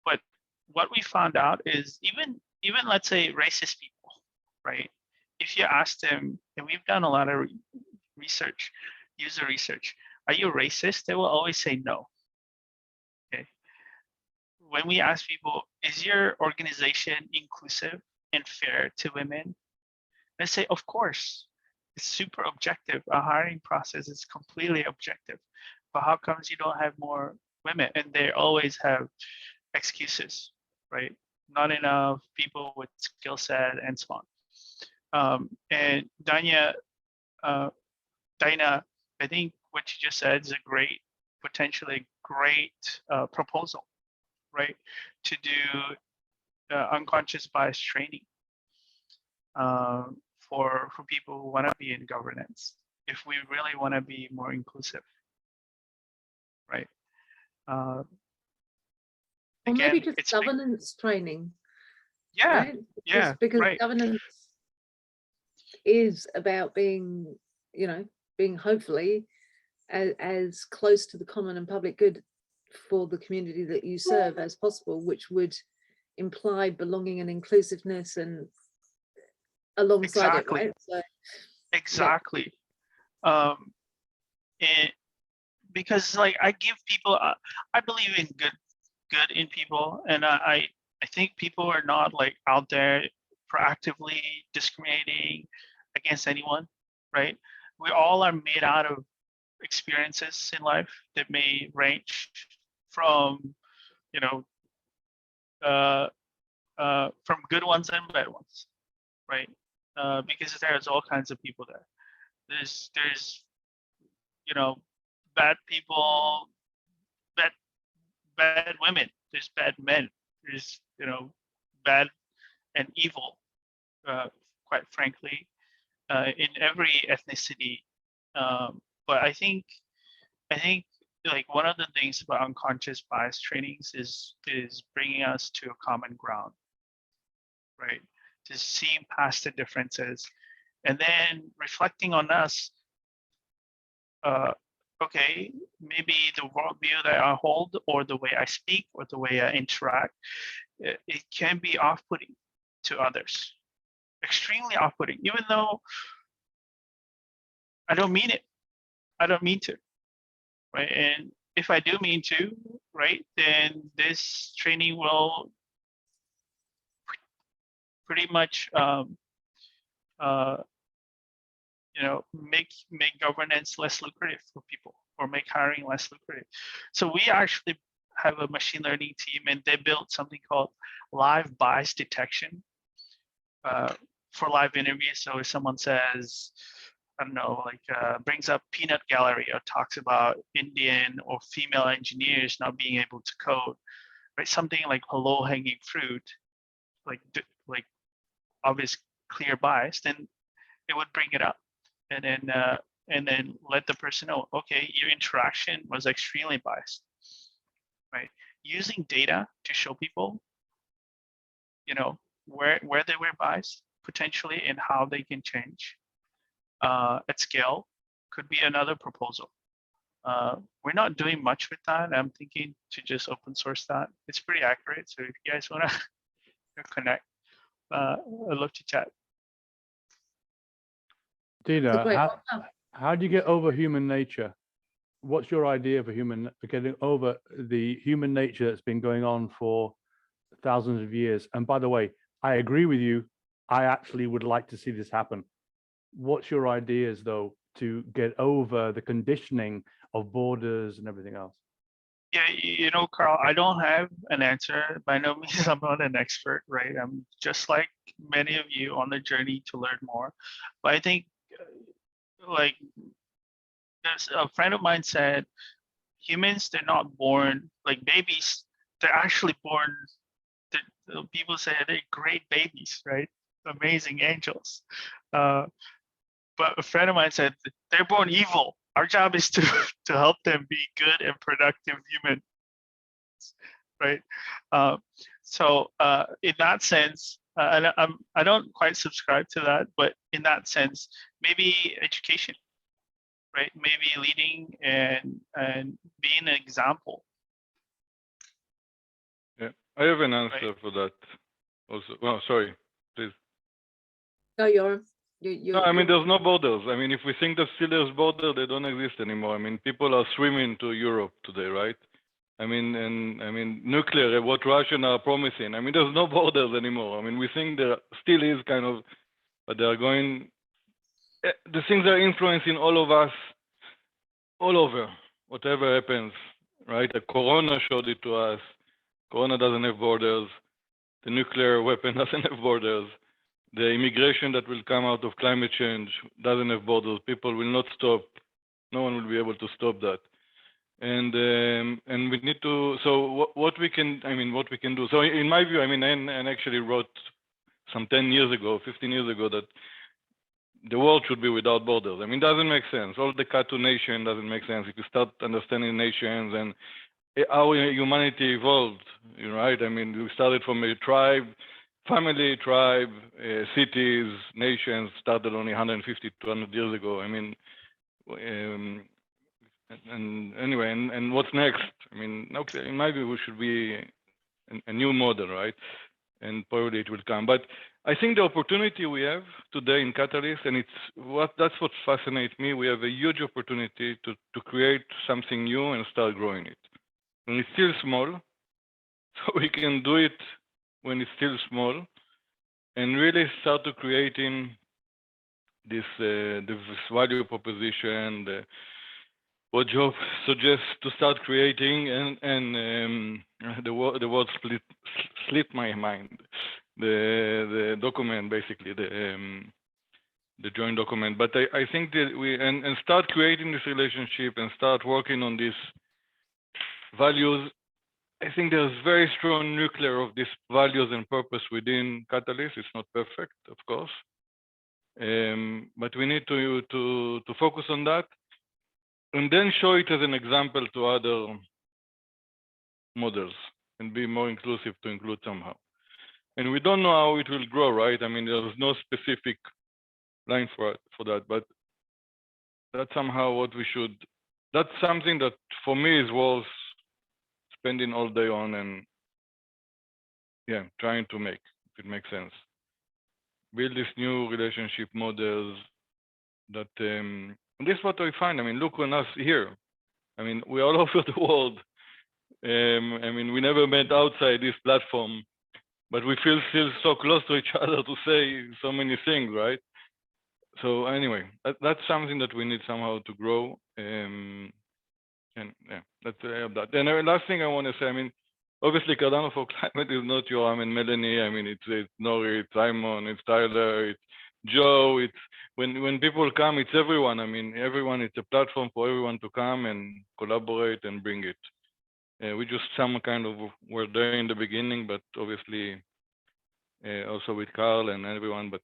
But what we found out is even let's say racist people, right? If you ask them, and we've done a lot of research, user research, are you racist? They will always say no. Okay. When we ask people, is your organization inclusive and fair to women? They say, of course. It's super objective. Our hiring process is completely objective. But how comes you don't have more women? And they always have excuses, right? Not enough people with skill set and so on. And Dinah, I think what you just said is a potentially great proposal, right? To do unconscious bias training for people who want to be in governance, if we really want to be more inclusive, right? Or Again, maybe just governance training. Yeah, right? Because right. governance is about being, you know, being hopefully as close to the common and public good for the community that you serve as possible, which would imply belonging and inclusiveness and alongside it, right? So, exactly. Yeah. And because like I give people, I believe in good in people, and I think people are not like out there proactively discriminating against anyone, right? We all are made out of experiences in life that may range from, you know, from good ones and bad ones, right? Because there's all kinds of people there. There's you know, bad people, bad women, there's bad men, there's, you know, bad and evil, quite frankly, in every ethnicity. But I think like one of the things about unconscious bias trainings is bringing us to a common ground, right? To seeing past the differences, and then reflecting on us. okay, maybe the worldview that I hold, or the way I speak, or the way I interact, it can be off-putting to others, extremely off-putting, even though I don't mean it. I don't mean to, right? And if I do mean to, right, then this training will pretty much, make governance less lucrative for people, or make hiring less lucrative. So we actually have a machine learning team, and they built something called live bias detection for live interviews. So if someone says, I don't know, brings up peanut gallery, or talks about Indian or female engineers not being able to code, right? Something like a low-hanging fruit, like obvious clear bias, then it would bring it up, and then let the person know, okay, your interaction was extremely biased, right? Using data to show people, where they were biased potentially, and how they can change at scale could be another proposal. We're not doing much with that. I'm thinking to just open source that. It's pretty accurate. So if you guys want to connect, I'd love to chat. Dina, how do you get over human nature? What's your idea for getting over the human nature that's been going on for thousands of years? And by the way, I agree with you. I actually would like to see this happen. What's your ideas, though, to get over the conditioning of borders and everything else? Yeah, Carl, I don't have an answer. By no means, I'm not an expert, right? I'm just like many of you on the journey to learn more. But I think, there's a friend of mine said, humans, they're not born like babies. They're actually born. People say they're great babies, right? Amazing angels. But a friend of mine said they're born evil. Our job is to help them be good and productive humans, right? So in that sense, I don't quite subscribe to that, but in that sense, maybe education, right? Maybe leading and being an example. Yeah, I have an answer for that also. Well, sorry, please. Go, Yoram. No, I mean, there's no borders. I mean, if we think that still there's borders, they don't exist anymore. I mean, people are swimming to Europe today, right? I mean, nuclear, what Russians are promising. I mean, there's no borders anymore. I mean, we think there still is kind of, but they are going, the things are influencing all of us, all over, whatever happens, right? The Corona showed it to us. Corona doesn't have borders. The nuclear weapon doesn't have borders. The immigration that will come out of climate change doesn't have borders. People will not stop. No one will be able to stop that. And we need to. So what we can do. So in my view, I mean, I actually wrote some 10 years ago, 15 years ago, that the world should be without borders. I mean, it doesn't make sense. All the cut to nation doesn't make sense. If you start understanding nations and how humanity evolved, right? I mean, we started from a tribe. Family, tribe, cities, nations started only 150, 200 years ago. I mean, and anyway, and what's next? I mean, okay, in my view, we should be a new model, right? And probably it will come. But I think the opportunity we have today in Catalyst, and that's what fascinates me. We have a huge opportunity to create something new and start growing it. And it's still small, so we can do it when it's still small, and really start to creating this value proposition, what Jo suggests to start creating, and the word slipped my mind. The document, basically, the joint document. But I think that we and start creating this relationship and start working on these values. I think there's very strong nuclear of these values and purpose within Catalyst. It's not perfect, of course, but we need to focus on that, and then show it as an example to other models, and be more inclusive to include somehow. And we don't know how it will grow, right? I mean, there's no specific line for that, but that's somehow what we should. That's something that for me is worth spending all day on and trying to make, if it makes sense. Build these new relationship models that and this is what I find. I mean, look on us here. I mean, we're all over the world. I mean, we never met outside this platform, but we feel still so close to each other to say so many things, right? So anyway, that's something that we need somehow to grow. And yeah, that's that. And the last thing I want to say, I mean, obviously Cardano for Climate is not your, I mean, Melanie, I mean, it's Nori, it's Simon, it's Tyler, it's Joe, it's when people come, it's everyone. I mean, everyone, it's a platform for everyone to come and collaborate and bring it. We just some kind of were there in the beginning, but obviously also with Carl and everyone. But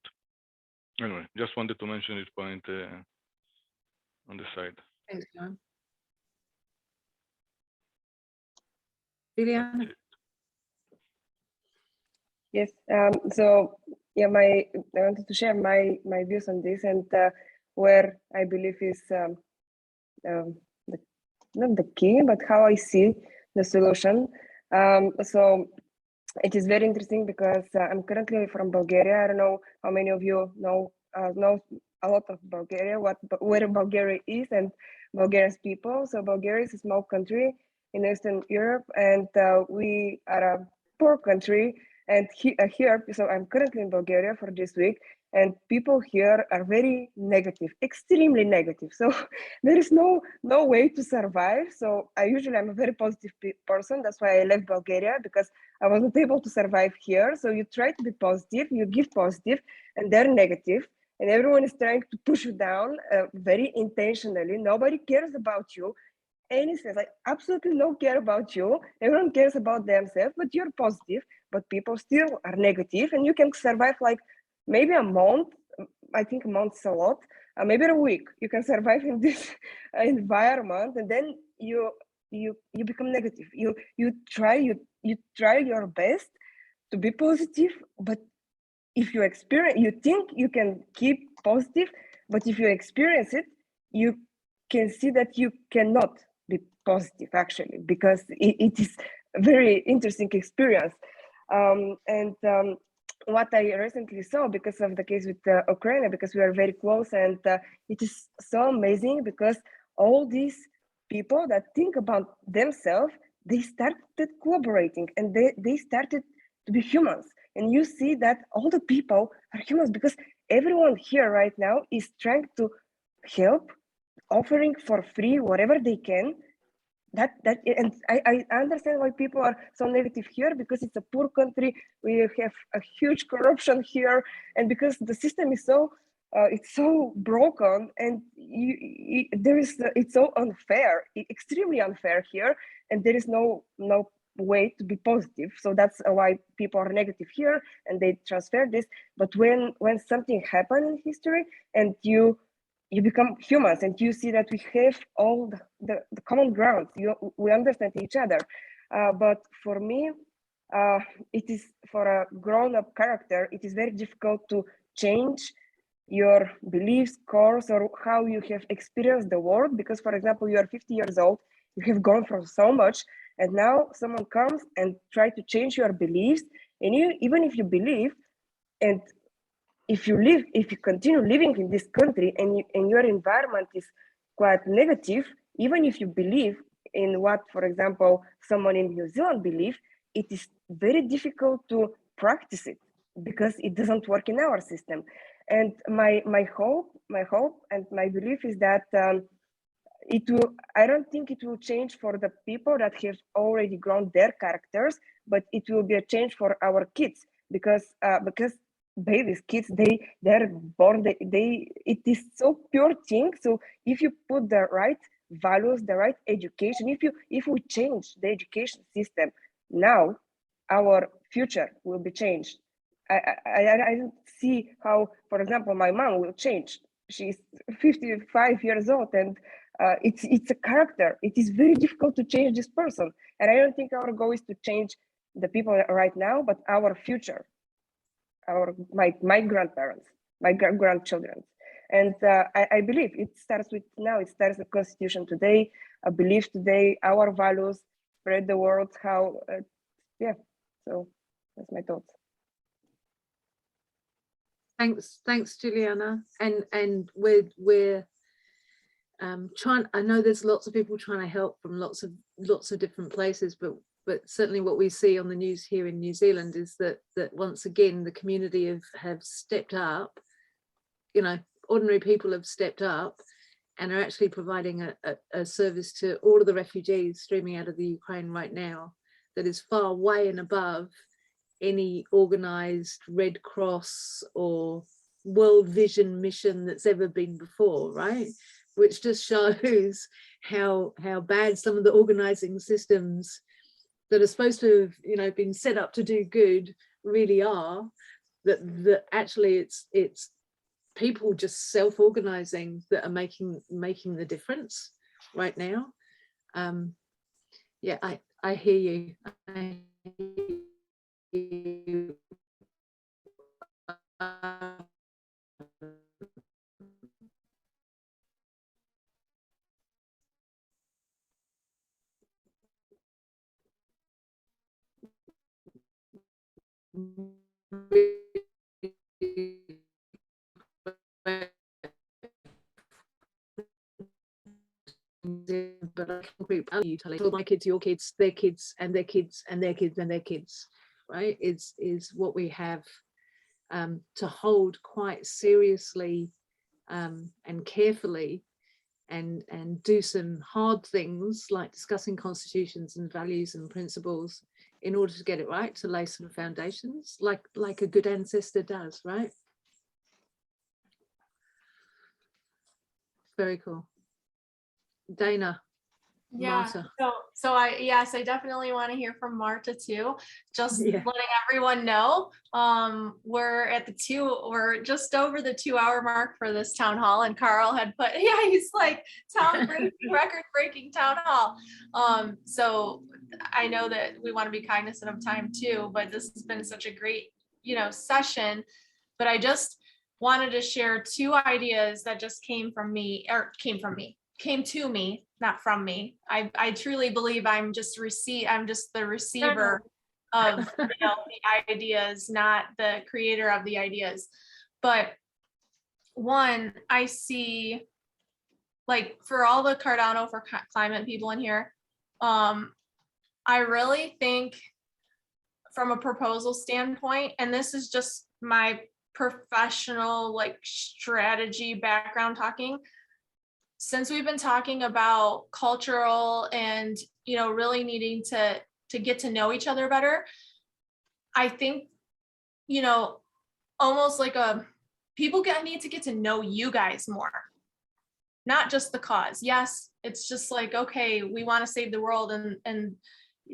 anyway, just wanted to mention this point on the side. Thanks, John. Viviana? Yes. So yeah, I wanted to share my views on this, and where I believe is not the key, but how I see the solution. So it is very interesting because I'm currently from Bulgaria. I don't know how many of you know a lot of Bulgaria, where Bulgaria is and Bulgaria's people. So Bulgaria is a small country in Eastern Europe, and we are a poor country. And here, so I'm currently in Bulgaria for this week, and people here are very negative, extremely negative. So there is no way to survive. So I'm a very positive person. That's why I left Bulgaria, because I wasn't able to survive here. So you try to be positive, you give positive, and they're negative. And everyone is trying to push you down very intentionally. Nobody cares about you. Anything, like absolutely no care about you. Everyone cares about themselves, but you're positive, but people still are negative, and you can survive like maybe a month. I think a month is a lot. Maybe a week. You can survive in this environment, and then you become negative. You try your best to be positive, but if you experience, you think you can keep positive, but if you experience it, you can see that you cannot be positive actually, because it is a very interesting experience. What I recently saw, because of the case with Ukraine, because we are very close, and it is so amazing because all these people that think about themselves, they started collaborating, and they started to be humans. And you see that all the people are humans, because everyone here right now is trying to help, offering for free whatever they can. And I understand why people are so negative here, because it's a poor country. We have a huge corruption here, and because the system is so it's so broken, and it's so unfair, extremely unfair here, and there is no way to be positive. So that's why people are negative here, and they transfer this. But when something happened in history, and you become humans, and you see that we have all the common ground, we understand each other. But for me, it is, for a grown-up character, it is very difficult to change your beliefs, course, or how you have experienced the world. Because, for example, you are 50 years old, you have gone through so much, and now someone comes and try to change your beliefs. And even if you believe, and if you continue living in this country, and your environment is quite negative, even if you believe in what, for example, someone in New Zealand believes, it is very difficult to practice it, because it doesn't work in our system. And my hope and my belief is that I don't think it will change for the people that have already grown their characters, but it will be a change for our kids, because babies, kids, they're born, it is so pure thing. So if you put the right values, the right education, if we change the education system now, our future will be changed. I don't see how, for example, my mom will change. She's 55 years old, and it's a character. It is very difficult to change this person. And I don't think our goal is to change the people right now, but our future, my grandparents, my grandchildren. And I believe it starts with now. It starts with Constitution today, a belief today, our values, spread the word. How, yeah. So that's my thoughts. Thanks, Juliana. And we're trying. I know there's lots of people trying to help from lots of different places, but certainly what we see on the news here in New Zealand is that once again the community have stepped up. You know, ordinary people have stepped up and are actually providing a service to all of the refugees streaming out of the Ukraine right now that is far way and above any organized Red Cross or World Vision mission that's ever been before, right? Which just shows how bad some of the organizing systems that are supposed to have, you know, been set up to do good really are. That actually it's people just self-organizing that are making the difference right now. Yeah, I hear you. I hear you. But I can value my kids, your kids, their kids, and their kids, and their kids, and their kids, right? Is what we have to hold quite seriously and carefully, and do some hard things like discussing constitutions and values and principles in order to get it right, to lay some foundations like a good ancestor does, right? Very cool. Dana. Yeah, Marta. so I definitely want to hear from Marta too. Just Yeah. letting everyone know, we're just over the 2-hour mark for this town hall, and Carl had put, yeah, he's like record breaking town hall. So I know that we want to be cognizant of time too, but this has been such a great, you know, session. But I just wanted to share 2 ideas that just came to me, not from me. I truly believe I'm just the receiver of, you know, the ideas, not the creator of the ideas. But one, I see, like, for all the Cardano for Climate people in here, I really think from a proposal standpoint, and this is just my professional like strategy background talking, since we've been talking about cultural and, you know, really needing to get to know each other better, I think, you know, almost like people need to get to know you guys more, not just the cause. Yes, it's just like, okay, we want to save the world, and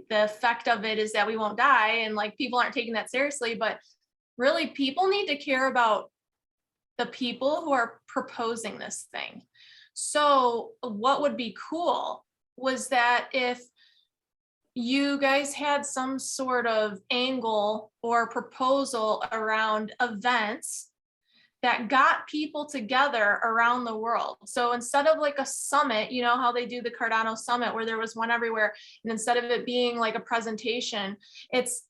the effect of it is that we won't die, and like people aren't taking that seriously, but really people need to care about the people who are proposing this thing. So what would be cool was that if you guys had some sort of angle or proposal around events that got people together around the world. So instead of like a summit, you know how they do the Cardano summit where there was one everywhere, and instead of it being like a presentation, it's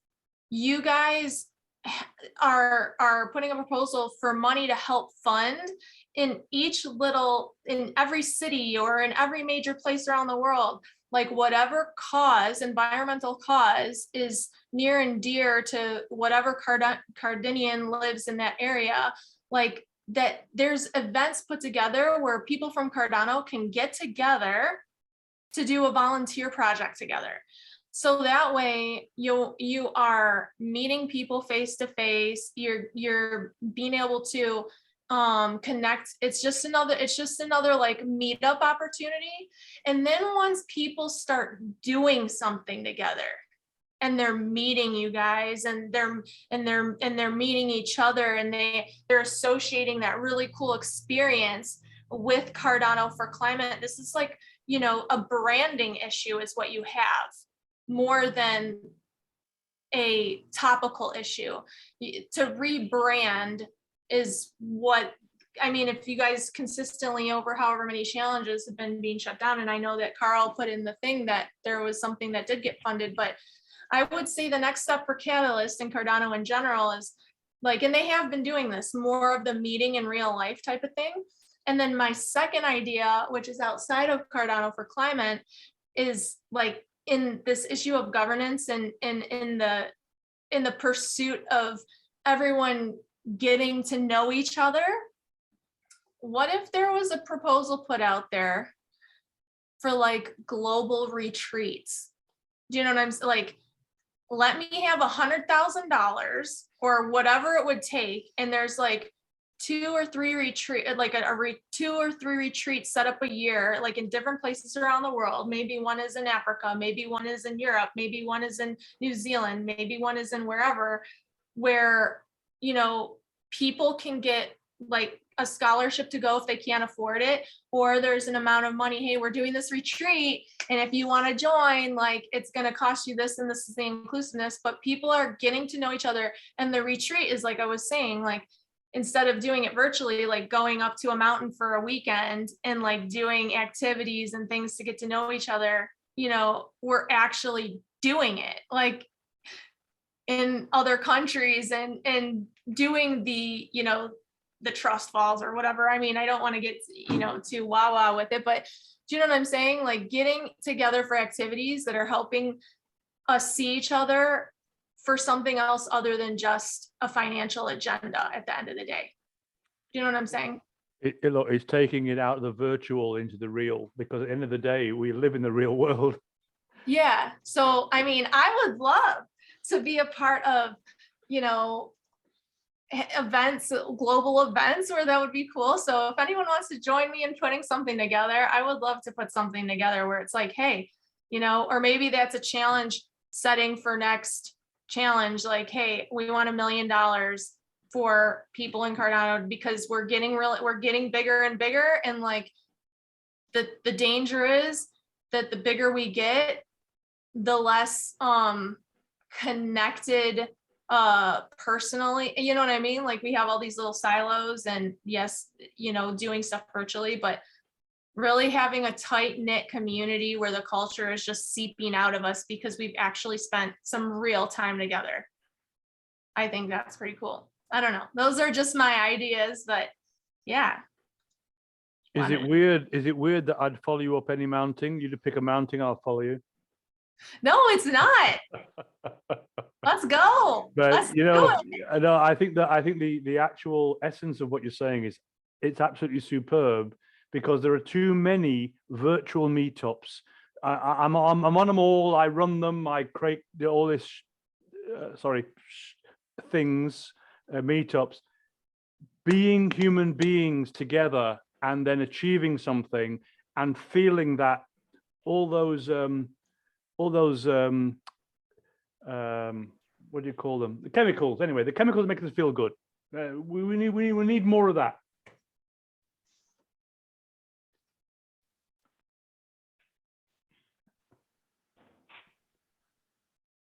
you guys are putting a proposal for money to help fund in every city or in every major place around the world, like whatever cause, environmental cause, is near and dear to whatever Cardinian lives in that area, like that there's events put together where people from Cardano can get together to do a volunteer project together. So that way you are meeting people face to face, you're being able to connect. It's just another like meetup opportunity. And then once people start doing something together and they're meeting you guys, and they're meeting each other, and they're associating that really cool experience with Cardano for Climate, this is like, you know, a branding issue is what you have, more than a topical issue. To rebrand is what I mean, if you guys consistently over however many challenges have been being shut down, and I know that Carl put in the thing that there was something that did get funded, but I would say the next step for Catalyst and Cardano in general is like, and they have been doing this, more of the meeting in real life type of thing. And then my second idea, which is outside of Cardano for climate, is like in this issue of governance and in the pursuit of everyone getting to know each other. What if there was a proposal put out there for like global retreats? Do you know what I'm saying? Like, let me have $100,000 or whatever it would take, and there's like 2 or 3 retreats set up a year, like in different places around the world. Maybe one is in Africa, maybe one is in Europe, maybe one is in New Zealand, maybe one is in wherever, where, you know, people can get like a scholarship to go if they can't afford it, or there's an amount of money, hey, we're doing this retreat, and if you want to join, like, it's going to cost you this, and this is the inclusiveness, but people are getting to know each other. And the retreat is, like I was saying, like, instead of doing it virtually, like going up to a mountain for a weekend and like doing activities and things to get to know each other, you know, we're actually doing it like in other countries and doing the, you know, the trust falls or whatever. I mean, I don't want to get, you know, too wah-wah with it, but do you know what I'm saying? Like getting together for activities that are helping us see each other for something else other than just a financial agenda at the end of the day. Do you know what I'm saying? It's taking it out of the virtual into the real, because at the end of the day, we live in the real world. Yeah. So, I mean, I would love to be a part of, you know, events, global events where that would be cool. So if anyone wants to join me in putting something together, I would love to put something together where it's like, hey, you know, or maybe that's a challenge setting for next challenge. Like, hey, we want $1 million for people in Cardano because we're getting bigger and bigger. And like the danger is that the bigger we get, the less connected personally, you know what I mean? Like we have all these little silos and yes, you know, doing stuff virtually, but really having a tight knit community where the culture is just seeping out of us because we've actually spent some real time together. I think that's pretty cool. I don't know. Those are just my ideas, but yeah. Is it weird? Is it weird that I'd follow you up any mountain? You to pick a mountain, I'll follow you. No, it's not. Let's go. But Let's you know, I think the actual essence of what you're saying is it's absolutely superb, because there are too many virtual meetups. I'm on them all. I run them. I create all this things, meetups. Being human beings together and then achieving something and feeling that all those what do you call them? The chemicals. Anyway, the chemicals make us feel good. We need more of that.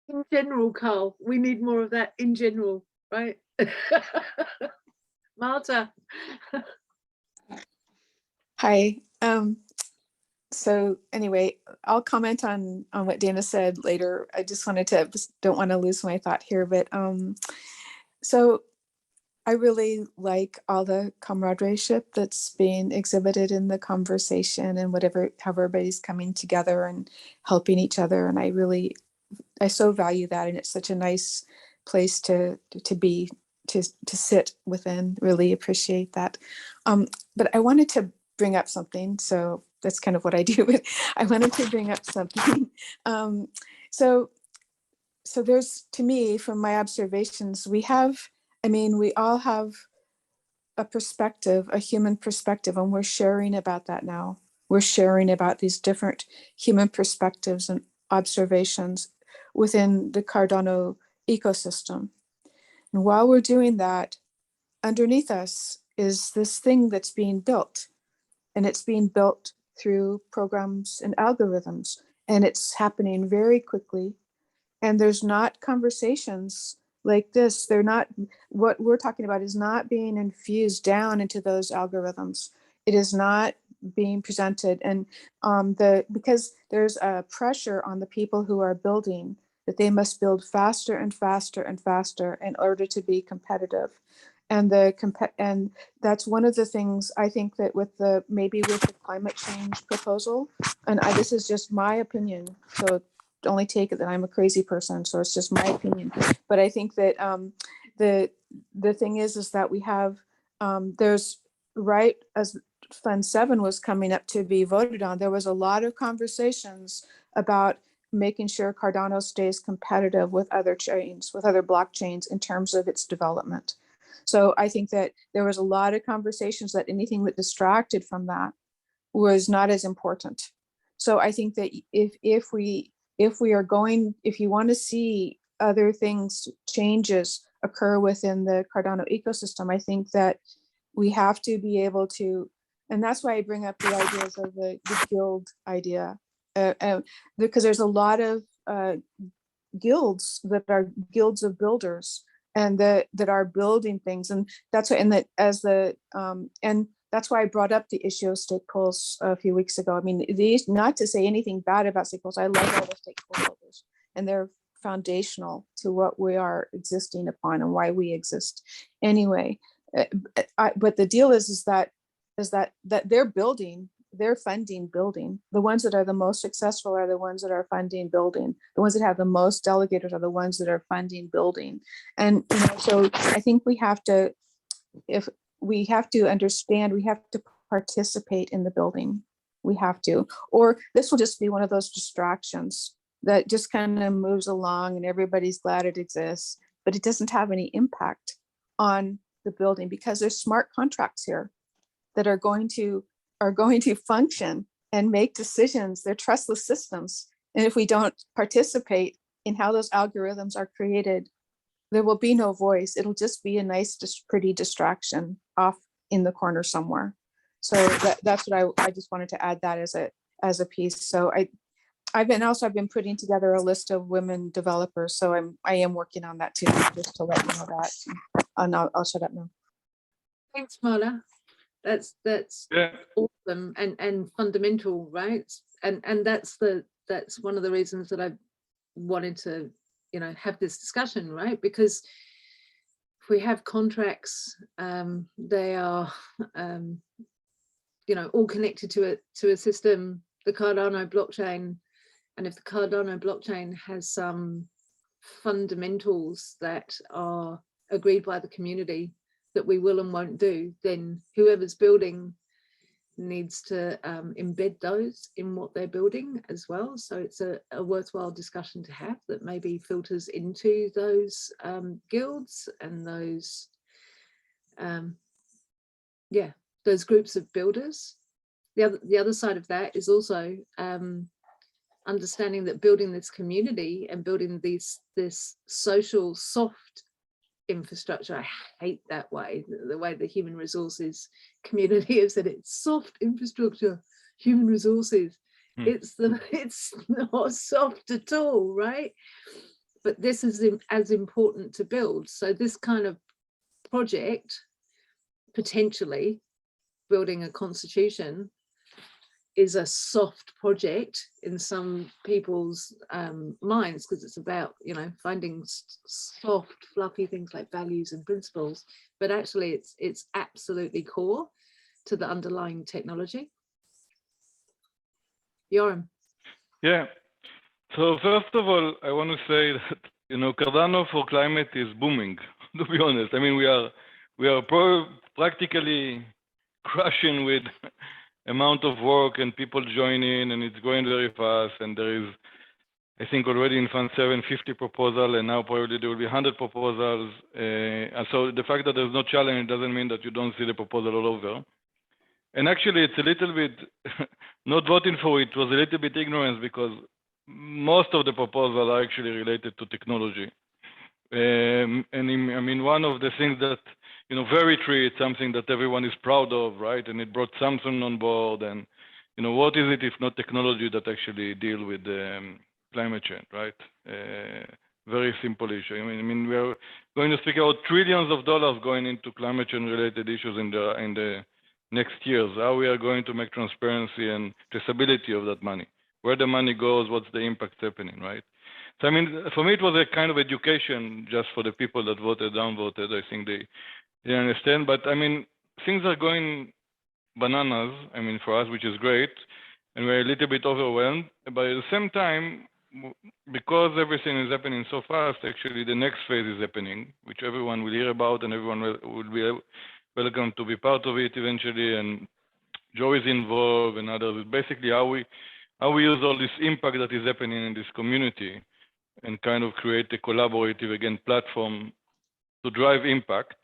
In general, Carl, we need more of that in general, right? Marta. Hi. So anyway, I'll comment on what Dana said later. I just wanted to, don't want to lose my thought here, but so I really like all the camaraderie that's being exhibited in the conversation and how everybody's coming together and helping each other. And I so value that. And it's such a nice place to be, to sit within, really appreciate that. But I wanted to bring up something. So that's kind of what I do, but I wanted to bring up something. So there's, to me, from my observations, we all have a perspective, a human perspective, and we're sharing about that now. We're sharing about these different human perspectives and observations within the Cardano ecosystem. And while we're doing that, underneath us is this thing that's being built, and it's being built through programs and algorithms, and it's happening very quickly. And there's not conversations like this, they're not, what we're talking about is not being infused down into those algorithms. It is not being presented. And because there's a pressure on the people who are building that they must build faster and faster and faster in order to be competitive. And and that's one of the things I think that maybe with the climate change proposal, and this is just my opinion, so only take it that I'm a crazy person, so it's just my opinion. But I think that the thing is that we have there's right as Fund 7 was coming up to be voted on, there was a lot of conversations about making sure Cardano stays competitive with other chains, with other blockchains in terms of its development. So I think that there was a lot of conversations that anything that distracted from that was not as important. So I think that if you want to see other things, changes occur within the Cardano ecosystem, I think that we have to be able to, and that's why I bring up the ideas of the guild idea, because there's a lot of guilds that are guilds of builders and that are building things, and that's what, and that as the and that's why I brought up the issue of stake pools a few weeks ago. I mean, these, not to say anything bad about stake pools, I love all the stake pool builders, and they're foundational to what we are existing upon and why we exist. Anyway, but the deal is that they're building. They're funding building. The ones that are the most successful are the ones that are funding building. The ones that have the most delegators are the ones that are funding building. And so I think we have to, if we have to understand, we have to participate in the building. We have to, or this will just be one of those distractions that just kind of moves along and everybody's glad it exists, but it doesn't have any impact on the building because there's smart contracts here that are going to function and make decisions. They're trustless systems. And if we don't participate in how those algorithms are created, there will be no voice. It'll just be a nice, just pretty distraction off in the corner somewhere. So that's what I just wanted to add that as a piece. So I've been putting together a list of women developers. So I am working on that too, just to let you know that. And I'll shut up now. Thanks, Marla. That's Yeah. awesome and fundamental, right? And that's one of the reasons that I wanted to have this discussion, right? Because if we have contracts, they are all connected to a system, the Cardano blockchain, and if the Cardano blockchain has some fundamentals that are agreed by the community that we will and won't do, then whoever's building needs to embed those in what they're building as well. So it's a worthwhile discussion to have that maybe filters into those guilds and those those groups of builders. The other side of that is also understanding that building this community and building this social soft infrastructure. I hate that way, the way the human resources community has said it's soft infrastructure, human resources. It's not soft at all, right? But this is as important to build. So this kind of project, potentially building a constitution, is a soft project in some people's minds, because it's about finding soft fluffy things like values and principles, but actually it's absolutely core to the underlying technology. Yoram. Yeah, so first of all, I want to say that Cardano for climate is booming, to be honest. I mean, we are practically crushing with amount of work and people join in, and it's going very fast. And there is, I think, already in Fund 7, 50 proposals, and now probably there will be 100 proposals. And so the fact that there's no challenge doesn't mean that you don't see the proposal all over. And actually, it's a little bit, not voting for it was a little bit ignorance, because most of the proposals are actually related to technology. And I mean, one of the things that, very true, it's something that everyone is proud of, right? And it brought Samsung on board. And, what is it if not technology that actually deal with climate change, right? very simple issue. I mean, we are going to speak about trillions of dollars going into climate change related issues in the next years. How we are going to make transparency and traceability of that money, where the money goes, what's the impact happening, right? So I mean, for me, it was a kind of education just for the people that voted, downvoted. I think they understand. But I mean, things are going bananas. I mean, for us, which is great, and we're a little bit overwhelmed. But at the same time, because everything is happening so fast, actually the next phase is happening, which everyone will hear about, and everyone will be welcome to be part of it eventually. And Jo is involved, and others. It's basically how we use all this impact that is happening in this community, and kind of create a collaborative again platform to drive impact,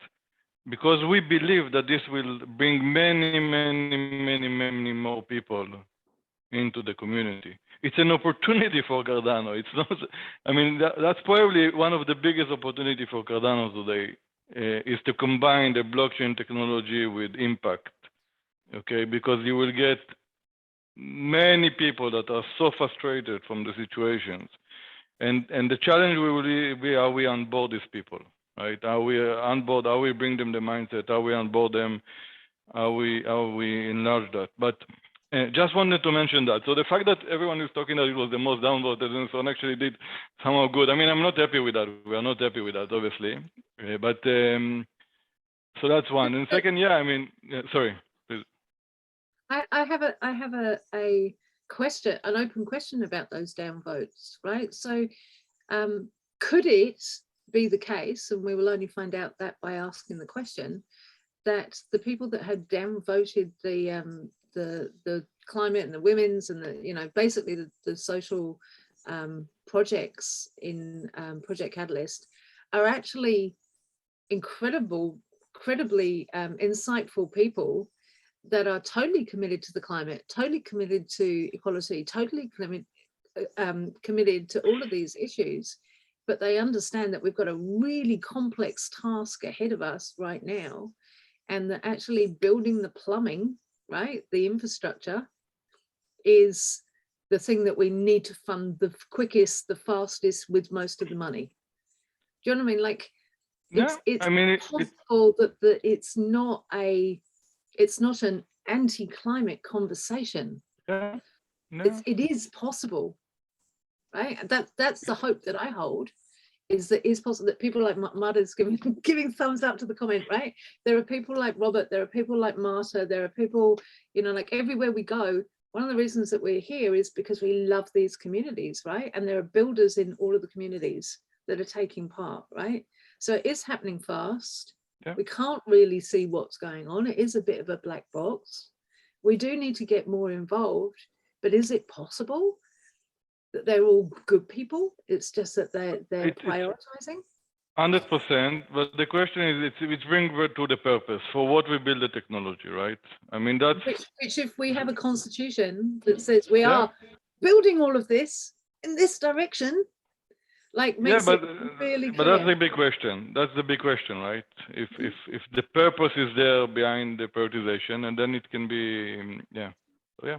because we believe that this will bring many more people into the community. It's an opportunity for Cardano. It's not, I mean, that's probably one of the biggest opportunity for Cardano today, is to combine the blockchain technology with impact, okay? Because you will get many people that are so frustrated from the situations. And the challenge will be, are we on board these people, right? Are we on board? How we bring them the mindset? How we on board them? How we enlarge that? But just wanted to mention that. So the fact that everyone is talking that it was the most downvoted and so on actually did somehow good. I mean, I'm not happy with that. We are not happy with that, obviously. But so that's one. And second, yeah, I mean, sorry, please. I have a question, an open question about those downvotes, right? So could it be the case, and we will only find out that by asking the question, that the people that had downvoted the climate and the women's and the, you know, basically the social projects in Project Catalyst are actually incredibly insightful people that are totally committed to the climate, totally committed to equality, totally committed to all of these issues, but they understand that we've got a really complex task ahead of us right now, and that actually building the plumbing, right, the infrastructure, is the thing that we need to fund the quickest, the fastest, with most of the money. Do you know what I mean? Like, Yeah, it's I mean, possible that it's not an anti-climate conversation. Yeah, no. It is possible, right? That's the hope that I hold, is that it's possible that people like Marta's giving thumbs up to the comment, right? There are people like Robert, there are people like Marta, there are people, you know, like everywhere we go. One of the reasons that we're here is because we love these communities, right? And there are builders in all of the communities that are taking part, right? So it is happening fast. Yeah. We can't really see what's going on. It is a bit of a black box. We do need to get more involved, but is it possible that they're all good people? It's just that they're prioritizing. 100%, but the question is, it's bring to the purpose for what we build the technology, right? I mean, that's which if we have a constitution that says we are building all of this in this direction, like makes it really clear. But that's the big question. That's the big question, right? If the purpose is there behind the prioritization, and then it can be, yeah. So, yeah.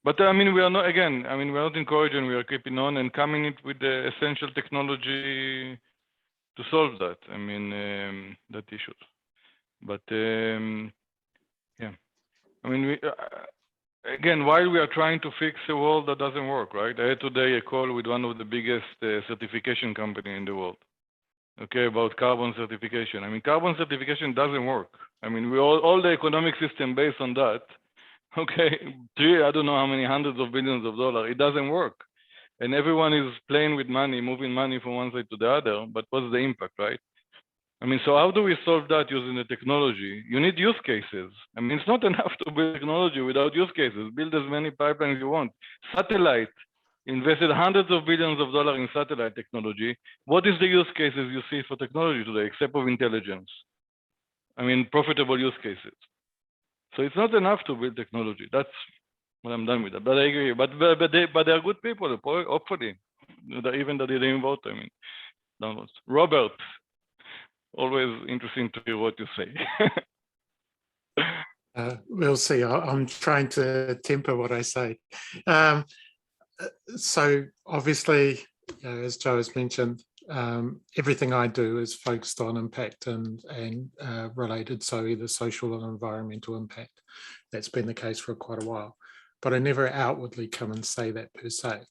But I mean, we are not, again, I mean, we're not encouraging, we are keeping on and coming in with the essential technology to solve that. I mean, that issue. But yeah, I mean, again, while we are trying to fix a world that doesn't work, right? I had today a call with one of the biggest certification company in the world, okay, about carbon certification. I mean, carbon certification doesn't work. I mean, we all the economic system based on that, okay, I don't know how many hundreds of billions of dollars, it doesn't work. And everyone is playing with money, moving money from one side to the other, but what's the impact, right? I mean, so how do we solve that using the technology? You need use cases. I mean, it's not enough to build technology without use cases. Build as many pipelines you want. Satellite, invested hundreds of billions of dollars in satellite technology. What is the use cases you see for technology today, except of intelligence? I mean, profitable use cases. So it's not enough to build technology. That's what I'm done with that. But I agree. But they are good people, hopefully. Even that they didn't vote, I mean, downwards. Robert, always interesting to hear what you say. We'll see. I'm trying to temper what I say. So obviously, as Jo has mentioned, everything I do is focused on impact and related, so either social and environmental impact. That's been the case for quite a while, but I never outwardly come and say that per se.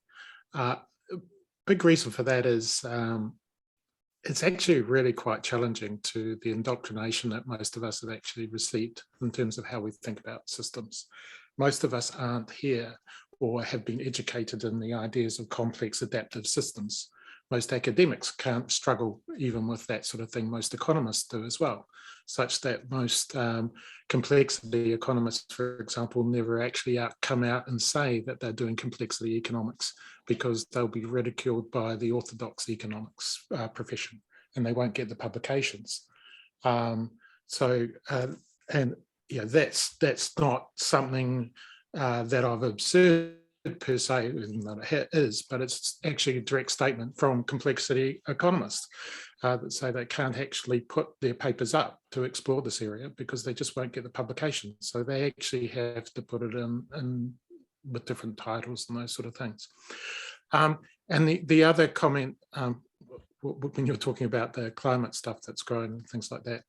Big reason for that is it's actually really quite challenging to the indoctrination that most of us have actually received in terms of how we think about systems. Most of us aren't here or have been educated in the ideas of complex adaptive systems. Most academics can't struggle even with that sort of thing. Most economists do as well, such that most complexity economists, for example, never actually come out and say that they're doing complexity economics, because they'll be ridiculed by the orthodox economics profession and they won't get the publications. And yeah, that's not something that I've observed per se, even though it is, but it's actually a direct statement from complexity economists that say they can't actually put their papers up to explore this area because they just won't get the publication. So they actually have to put it in with different titles and those sort of things. And the other comment, when you're talking about the climate stuff that's growing and things like that,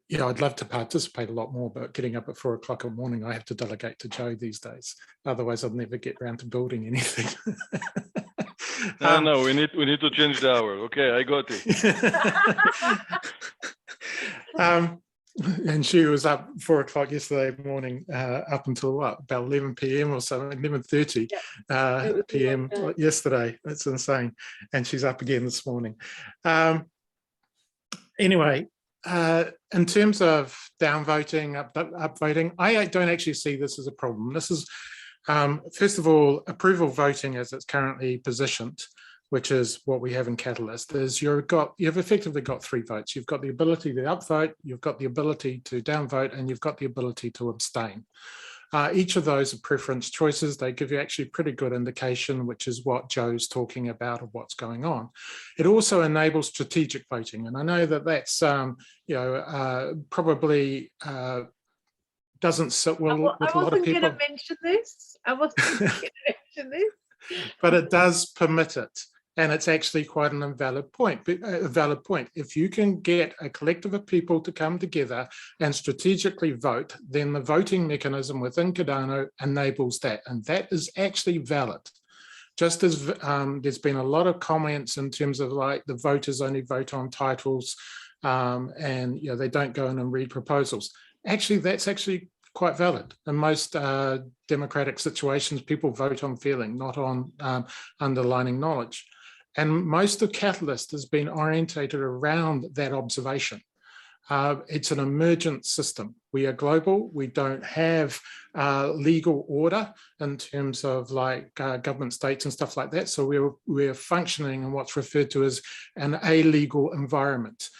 yeah, I'd love to participate a lot more, but getting up at 4 o'clock in the morning, I have to delegate to Jo these days. Otherwise, I'll never get around to building anything. No, we need to change the hour. Okay, I got it. And she was up 4 o'clock yesterday morning, up until what, about 11 p.m. or something, 11:30 p.m. yesterday. It's insane. And she's up again this morning. Anyway, in terms of downvoting, upvoting, I don't actually see this as a problem. This is, first of all, approval voting as it's currently positioned, which is what we have in Catalyst, is you've effectively got 3 votes. You've got the ability to upvote, you've got the ability to downvote, and you've got the ability to abstain. Each of those are preference choices. They give you actually a pretty good indication, which is what Jo's talking about of what's going on. It also enables strategic voting. And I know that that's, probably doesn't sit well with a lot of people. I wasn't going to mention this. But it does permit it. And it's actually quite an invalid point, a valid point. If you can get a collective of people to come together and strategically vote, then the voting mechanism within Cardano enables that. And that is actually valid. Just as there's been a lot of comments in terms of like the voters only vote on titles and they don't go in and read proposals. Actually, that's actually quite valid. In most democratic situations, people vote on feeling, not on underlining knowledge. And most of Catalyst has been orientated around that observation. It's an emergent system. We are global. We don't have legal order in terms of like government states and stuff like that. So we're functioning in what's referred to as an illegal environment,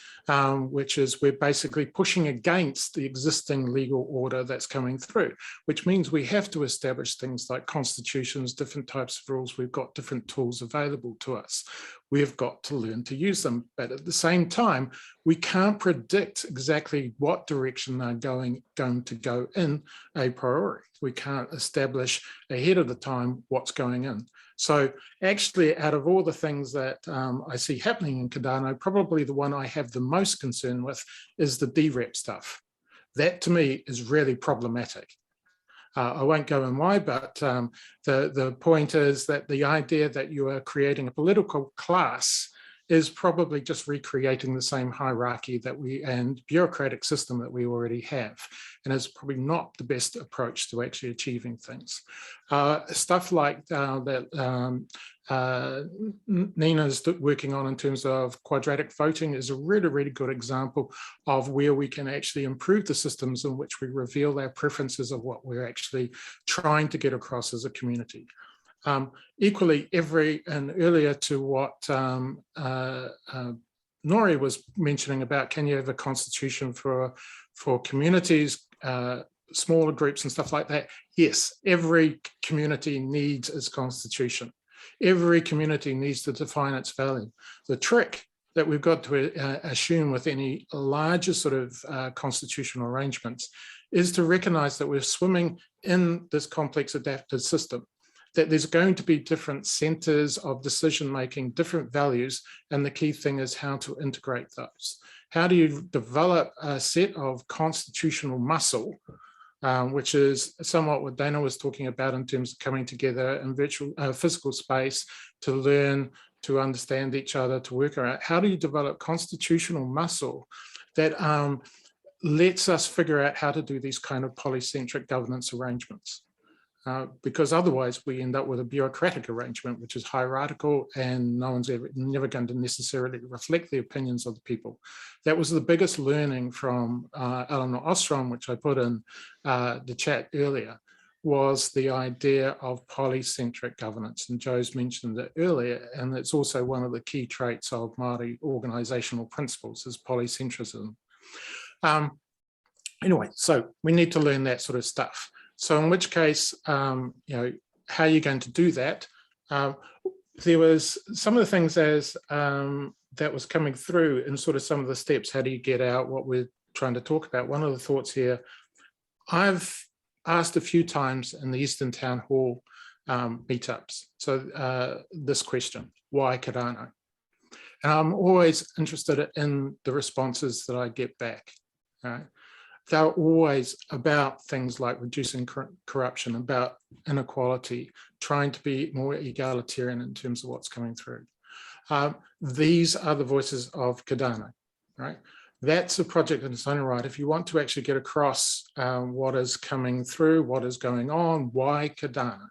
which is we're basically pushing against the existing legal order that's coming through, which means we have to establish things like constitutions, different types of rules. We've got different tools available to us. We've got to learn to use them. But at the same time, we can't predict exactly what direction they're going to go in a priori. We can't establish ahead of the time what's going in. So actually, out of all the things that I see happening in Cardano, probably the one I have the most concern with is the DREP stuff. That to me is really problematic. I won't go in why, but the point is that the idea that you are creating a political class is probably just recreating the same hierarchy that and bureaucratic system that we already have. And it's probably not the best approach to actually achieving things. Stuff like that Nina's working on in terms of quadratic voting is a really, really good example of where we can actually improve the systems in which we reveal our preferences of what we're actually trying to get across as a community. Equally, and earlier to what Nori was mentioning about, can you have a constitution for communities, smaller groups and stuff like that? Yes, every community needs its constitution. Every community needs to define its value. The trick that we've got to assume with any larger sort of constitutional arrangements is to recognize that we're swimming in this complex adaptive system. that there's going to be different centers of decision-making, different values, and the key thing is how to integrate those. How do you develop a set of constitutional muscle, which is somewhat what Dana was talking about in terms of coming together in virtual physical space to learn, to understand each other, to work around. How do you develop constitutional muscle that lets us figure out how to do these kind of polycentric governance arrangements? Because otherwise we end up with a bureaucratic arrangement, which is hierarchical, and no one's never going to necessarily reflect the opinions of the people. That was the biggest learning from Eleanor Ostrom, which I put in the chat earlier, was the idea of polycentric governance. And Jo's mentioned it earlier, and it's also one of the key traits of Māori organizational principles is polycentrism. Anyway, so we need to learn that sort of stuff. So in which case, you know, how are you going to do that? There was some of the things as that was coming through in sort of some of the steps. How do you get out what we're trying to talk about? One of the thoughts here, I've asked a few times in the Eastern Town Hall meetups. So this question, why Kadano? And I'm always interested in the responses that I get back. Right? They're always about things like reducing corruption, about inequality, trying to be more egalitarian in terms of what's coming through. These are the voices of Kadano, right? That's a project in its own right. If you want to actually get across what is coming through, what is going on, why Kadano,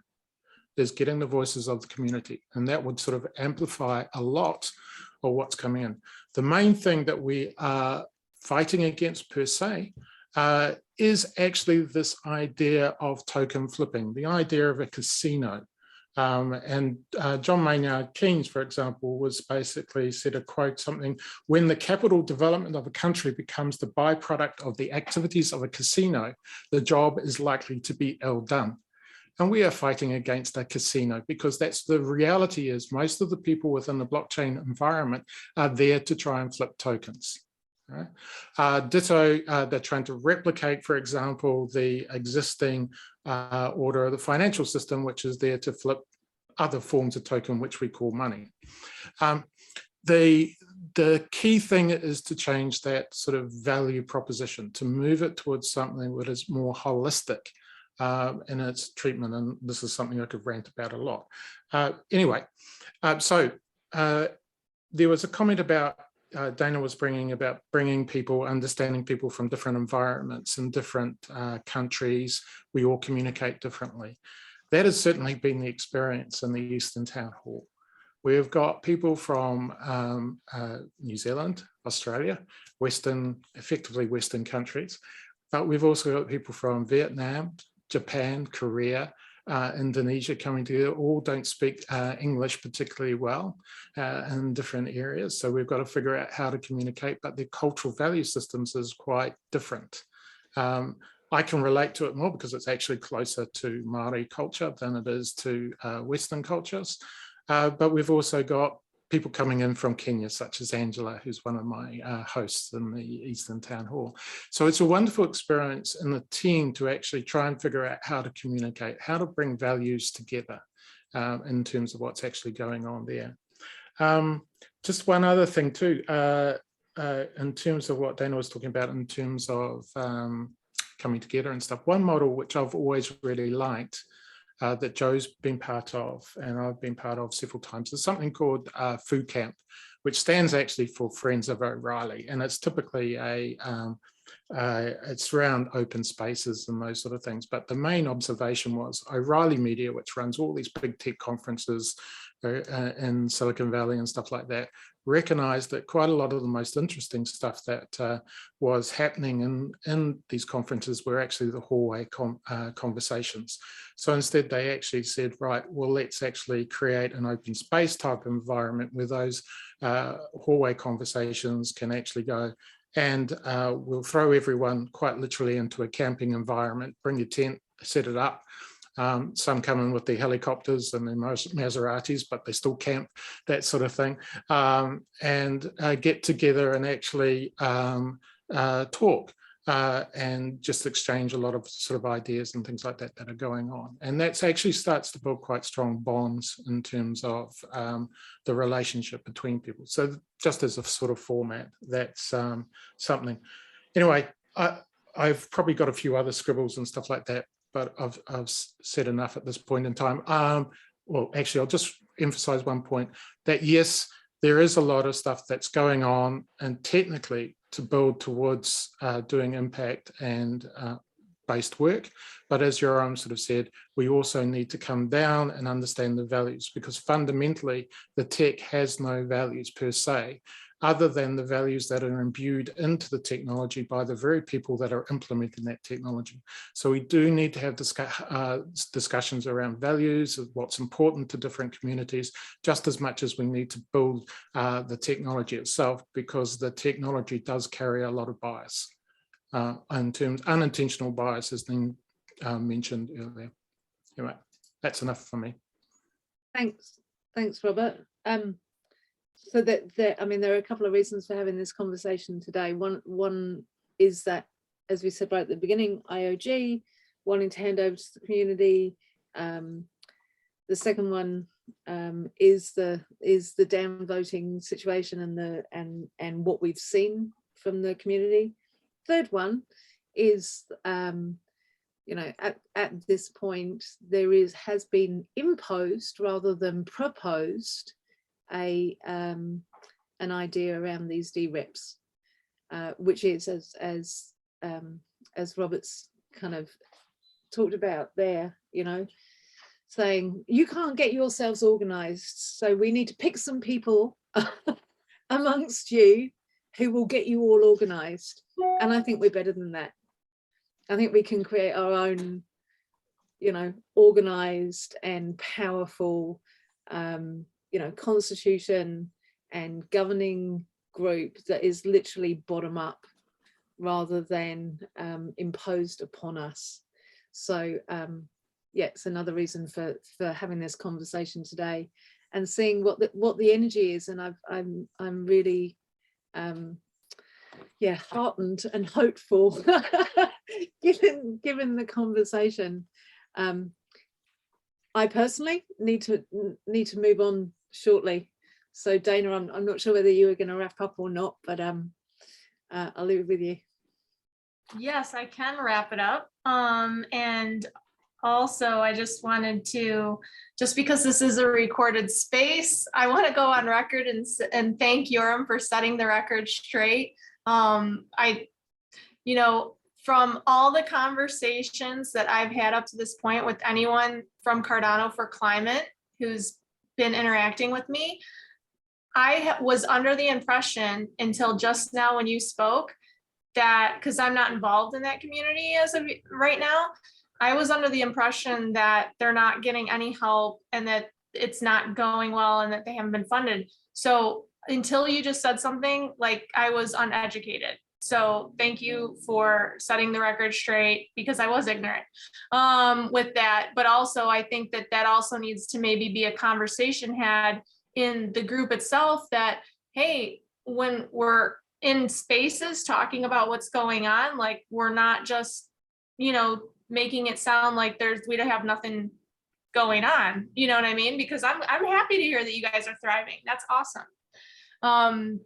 is getting the voices of the community. And that would sort of amplify a lot of what's coming in. The main thing that we are fighting against per se is actually this idea of token flipping, the idea of a casino. John Maynard Keynes, for example, was basically said a quote, something, when the capital development of a country becomes the byproduct of the activities of a casino, the job is likely to be ill done. And we are fighting against a casino because that's the reality is most of the people within the blockchain environment are there to try and flip tokens. Right? Ditto, they're trying to replicate, for example, the existing order of the financial system, which is there to flip other forms of token, which we call money. The key thing is to change that sort of value proposition, to move it towards something that is more holistic in its treatment. And this is something I could rant about a lot. Anyway, so there was a comment about Dana was bringing people, understanding people from different environments and different countries. We all communicate differently. That has certainly been the experience in the Eastern Town Hall. We've got people from New Zealand, Australia, effectively Western countries, but we've also got people from Vietnam, Japan, Korea, Indonesia coming together. All don't speak English particularly well in different areas. So we've got to figure out how to communicate, but their cultural value systems is quite different. I can relate to it more because it's actually closer to Māori culture than it is to Western cultures. But we've also got people coming in from Kenya, such as Angela, who's one of my hosts in the Eastern Town Hall. So it's a wonderful experience in the team to actually try and figure out how to communicate, how to bring values together in terms of what's actually going on there. Just one other thing too, in terms of what Dana was talking about in terms of coming together and stuff. One model which I've always really liked that Jo's been part of, and I've been part of several times, is something called Food Camp, which stands actually for Friends of O'Reilly, and it's typically it's around open spaces and those sort of things. But the main observation was O'Reilly Media, which runs all these big tech conferences in Silicon Valley and stuff like that, recognized that quite a lot of the most interesting stuff that was happening in these conferences were actually the hallway conversations. So instead they actually said, right, well, let's actually create an open space type environment where those hallway conversations can actually go, and we'll throw everyone quite literally into a camping environment, bring your tent, set it up. Some come in with their helicopters and their Maseratis, but they still camp, that sort of thing, and get together and actually talk and just exchange a lot of sort of ideas and things like that that are going on. And that actually starts to build quite strong bonds in terms of the relationship between people. So just as a sort of format, that's something. Anyway, I've probably got a few other scribbles and stuff like that, but I've said enough at this point in time. Well, actually, I'll just emphasize one point, that yes, there is a lot of stuff that's going on, and technically to build towards doing impact and based work. But as Jo Allum sort of said, we also need to come down and understand the values, because fundamentally the tech has no values per se, other than the values that are imbued into the technology by the very people that are implementing that technology. So we do need to have discussions around values, of what's important to different communities, just as much as we need to build the technology itself, because the technology does carry a lot of bias. In terms, unintentional bias has been mentioned earlier. Anyway, that's enough for me. Thanks, Robert. So I mean, there are a couple of reasons for having this conversation today. One is that, as we said right at the beginning, IOG wanting to hand over to the community. The second one is the downvoting situation and what we've seen from the community. Third one is, you know, at this point there has been imposed rather than proposed an idea around these DREPs, which is as Robert's kind of talked about there, you know, saying you can't get yourselves organized, so we need to pick some people amongst you who will get you all organized. And I think we're better than that. I think we can create our own, you know, organized and powerful you know, constitution and governing group that is literally bottom up rather than imposed upon us. So yeah, it's another reason for having this conversation today and seeing what the energy is. And I'm really yeah, heartened and hopeful given the conversation. I personally need to move on shortly. So Dana, I'm not sure whether you were going to wrap up or not, but I'll leave it with you. Yes, I can wrap it up. And also I just wanted to, just because this is a recorded space, I want to go on record and thank Jo Allum for setting the record straight. You know, from all the conversations that I've had up to this point with anyone from Cardano for Climate who's been interacting with me, I was under the impression until just now when you spoke that, because I'm not involved in that community as of right now, I was under the impression that they're not getting any help and that it's not going well and that they haven't been funded. So until you just said something, like, I was uneducated. So thank you for setting the record straight, because I was ignorant with that. But also I think that also needs to maybe be a conversation had in the group itself, that, hey, when we're in spaces talking about what's going on, like, we're not just, you know, making it sound like we don't have nothing going on, you know what I mean? Because I'm happy to hear that you guys are thriving. That's awesome.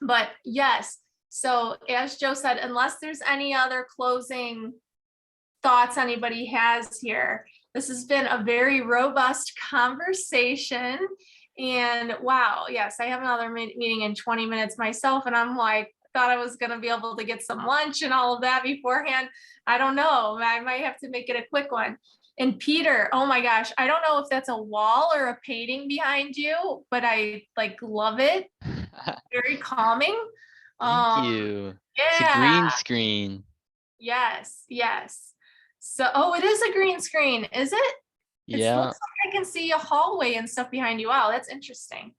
But yes, so as Jo said, unless there's any other closing thoughts anybody has here, this has been a very robust conversation. And wow, yes, I have another meeting in 20 minutes myself, and I'm like, thought I was going to be able to get some lunch and all of that beforehand. I don't know, I might have to make it a quick one. And Peter, oh my gosh, I don't know if that's a wall or a painting behind you, but I like love it. Very calming. Thank you. Yeah. It's a green screen. Yes, yes. So, oh, it is a green screen, is it? Yeah. It looks like I can see a hallway and stuff behind you. Wow, that's interesting.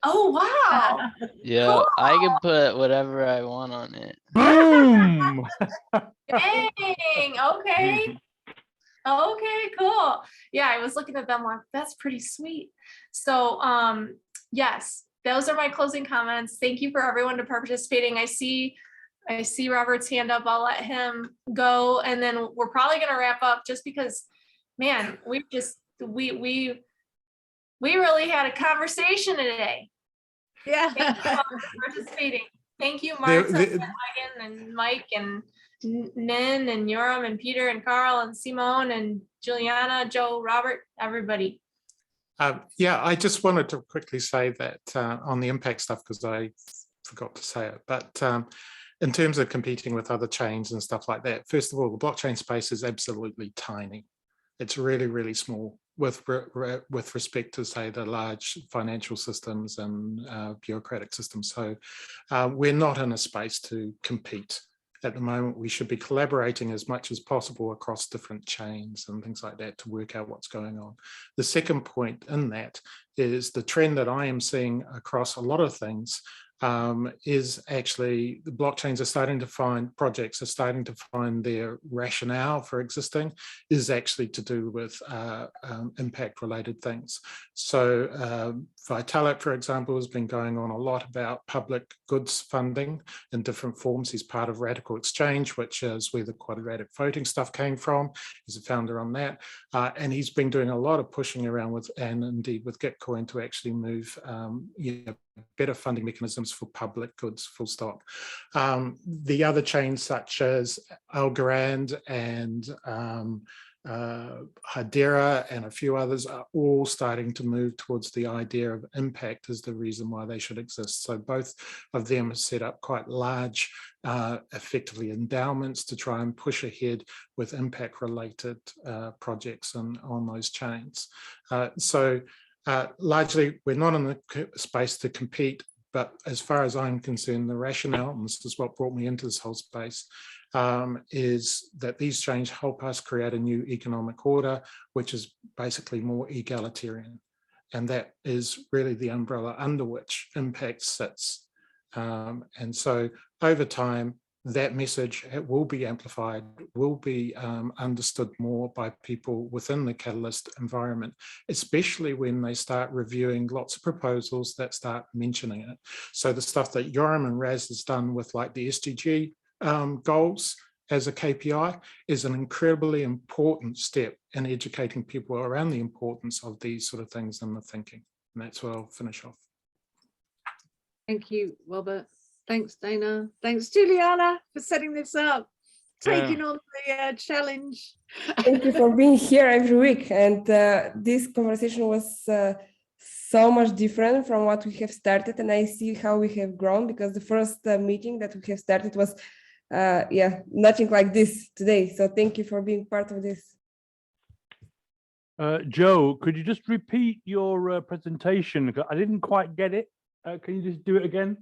Oh, wow. Yeah, cool. I can put whatever I want on it. Boom! Dang, okay. Okay, cool. Yeah, I was looking at them like, that's pretty sweet. So yes, those are my closing comments. Thank you for everyone to participating. I see I see Robert's hand up. I'll let him go, and then we're probably going to wrap up just because, man, we really had a conversation today. Yeah. Thank you all for participating. Thank you, Marta, and Megan, and Mike, and Nin, and Yoram, and Peter, and Carl, and Simone, and Juliana, Joe, Robert, everybody. Yeah, I just wanted to quickly say that on the impact stuff, because I forgot to say it, but in terms of competing with other chains and stuff like that, first of all, the blockchain space is absolutely tiny. It's really, really small with respect to, say, the large financial systems and bureaucratic systems. So we're not in a space to compete. At the moment, we should be collaborating as much as possible across different chains and things like that to work out what's going on. The second point in that is the trend that I am seeing across a lot of things is actually the blockchains are starting to find, projects are starting to find their rationale for existing is actually to do with impact related things. So Vitalik, for example, has been going on a lot about public goods funding in different forms. He's part of Radical Exchange, which is where the quadratic voting stuff came from. He's a founder on that. And he's been doing a lot of pushing around with, and indeed with Gitcoin, to actually move better funding mechanisms for public goods, full stop. The other chains such as Algorand and Hedera and a few others are all starting to move towards the idea of impact as the reason why they should exist. So both of them have set up quite large, effectively endowments to try and push ahead with impact related projects on those chains. Largely, we're not in the space to compete, but as far as I'm concerned, the rationale, and this is what brought me into this whole space, is that these chains help us create a new economic order, which is basically more egalitarian. And that is really the umbrella under which impact sits. And so over time, that message will be amplified, will be understood more by people within the Catalyst environment, especially when they start reviewing lots of proposals that start mentioning it. So the stuff that Yoram and Raz has done with like the SDG goals as a KPI is an incredibly important step in educating people around the importance of these sort of things in the thinking. And that's where I'll finish off. Thank you, Robert. Thanks, Dana. Thanks, Juliana, for setting this up, taking on the challenge. Thank you for being here every week. And this conversation was so much different from what we have started. And I see how we have grown, because the first meeting that we have started was, nothing like this today. So thank you for being part of this. Jo, could you just repeat your presentation? I didn't quite get it. Can you just do it again?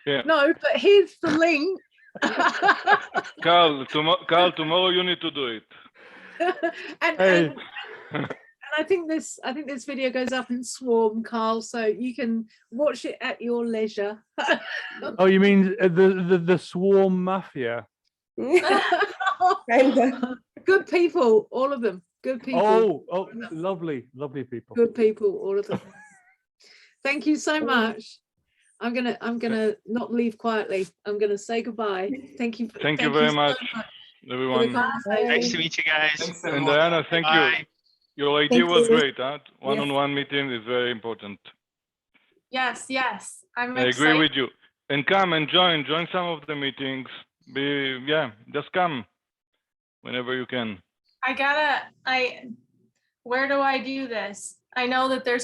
Yeah. No, but here's the link. Carl, tomorrow you need to do it. and I think this video goes up in Swarm, Carl, so you can watch it at your leisure. Oh, you mean the Swarm Mafia? Good people, all of them. Good people. Oh, lovely people. Good people, all of them. Thank you so much. I'm gonna not leave quietly. I'm gonna say goodbye. Thank you. Thank you very much, everyone. Nice to meet you guys. Thanks, And Diana, thank you. Your idea was great. Huh? One-on-one meeting is very important. Yes, I'm I excited. agree with you. And come and join some of the meetings. Just come whenever you can. Where do I do this? I know that there's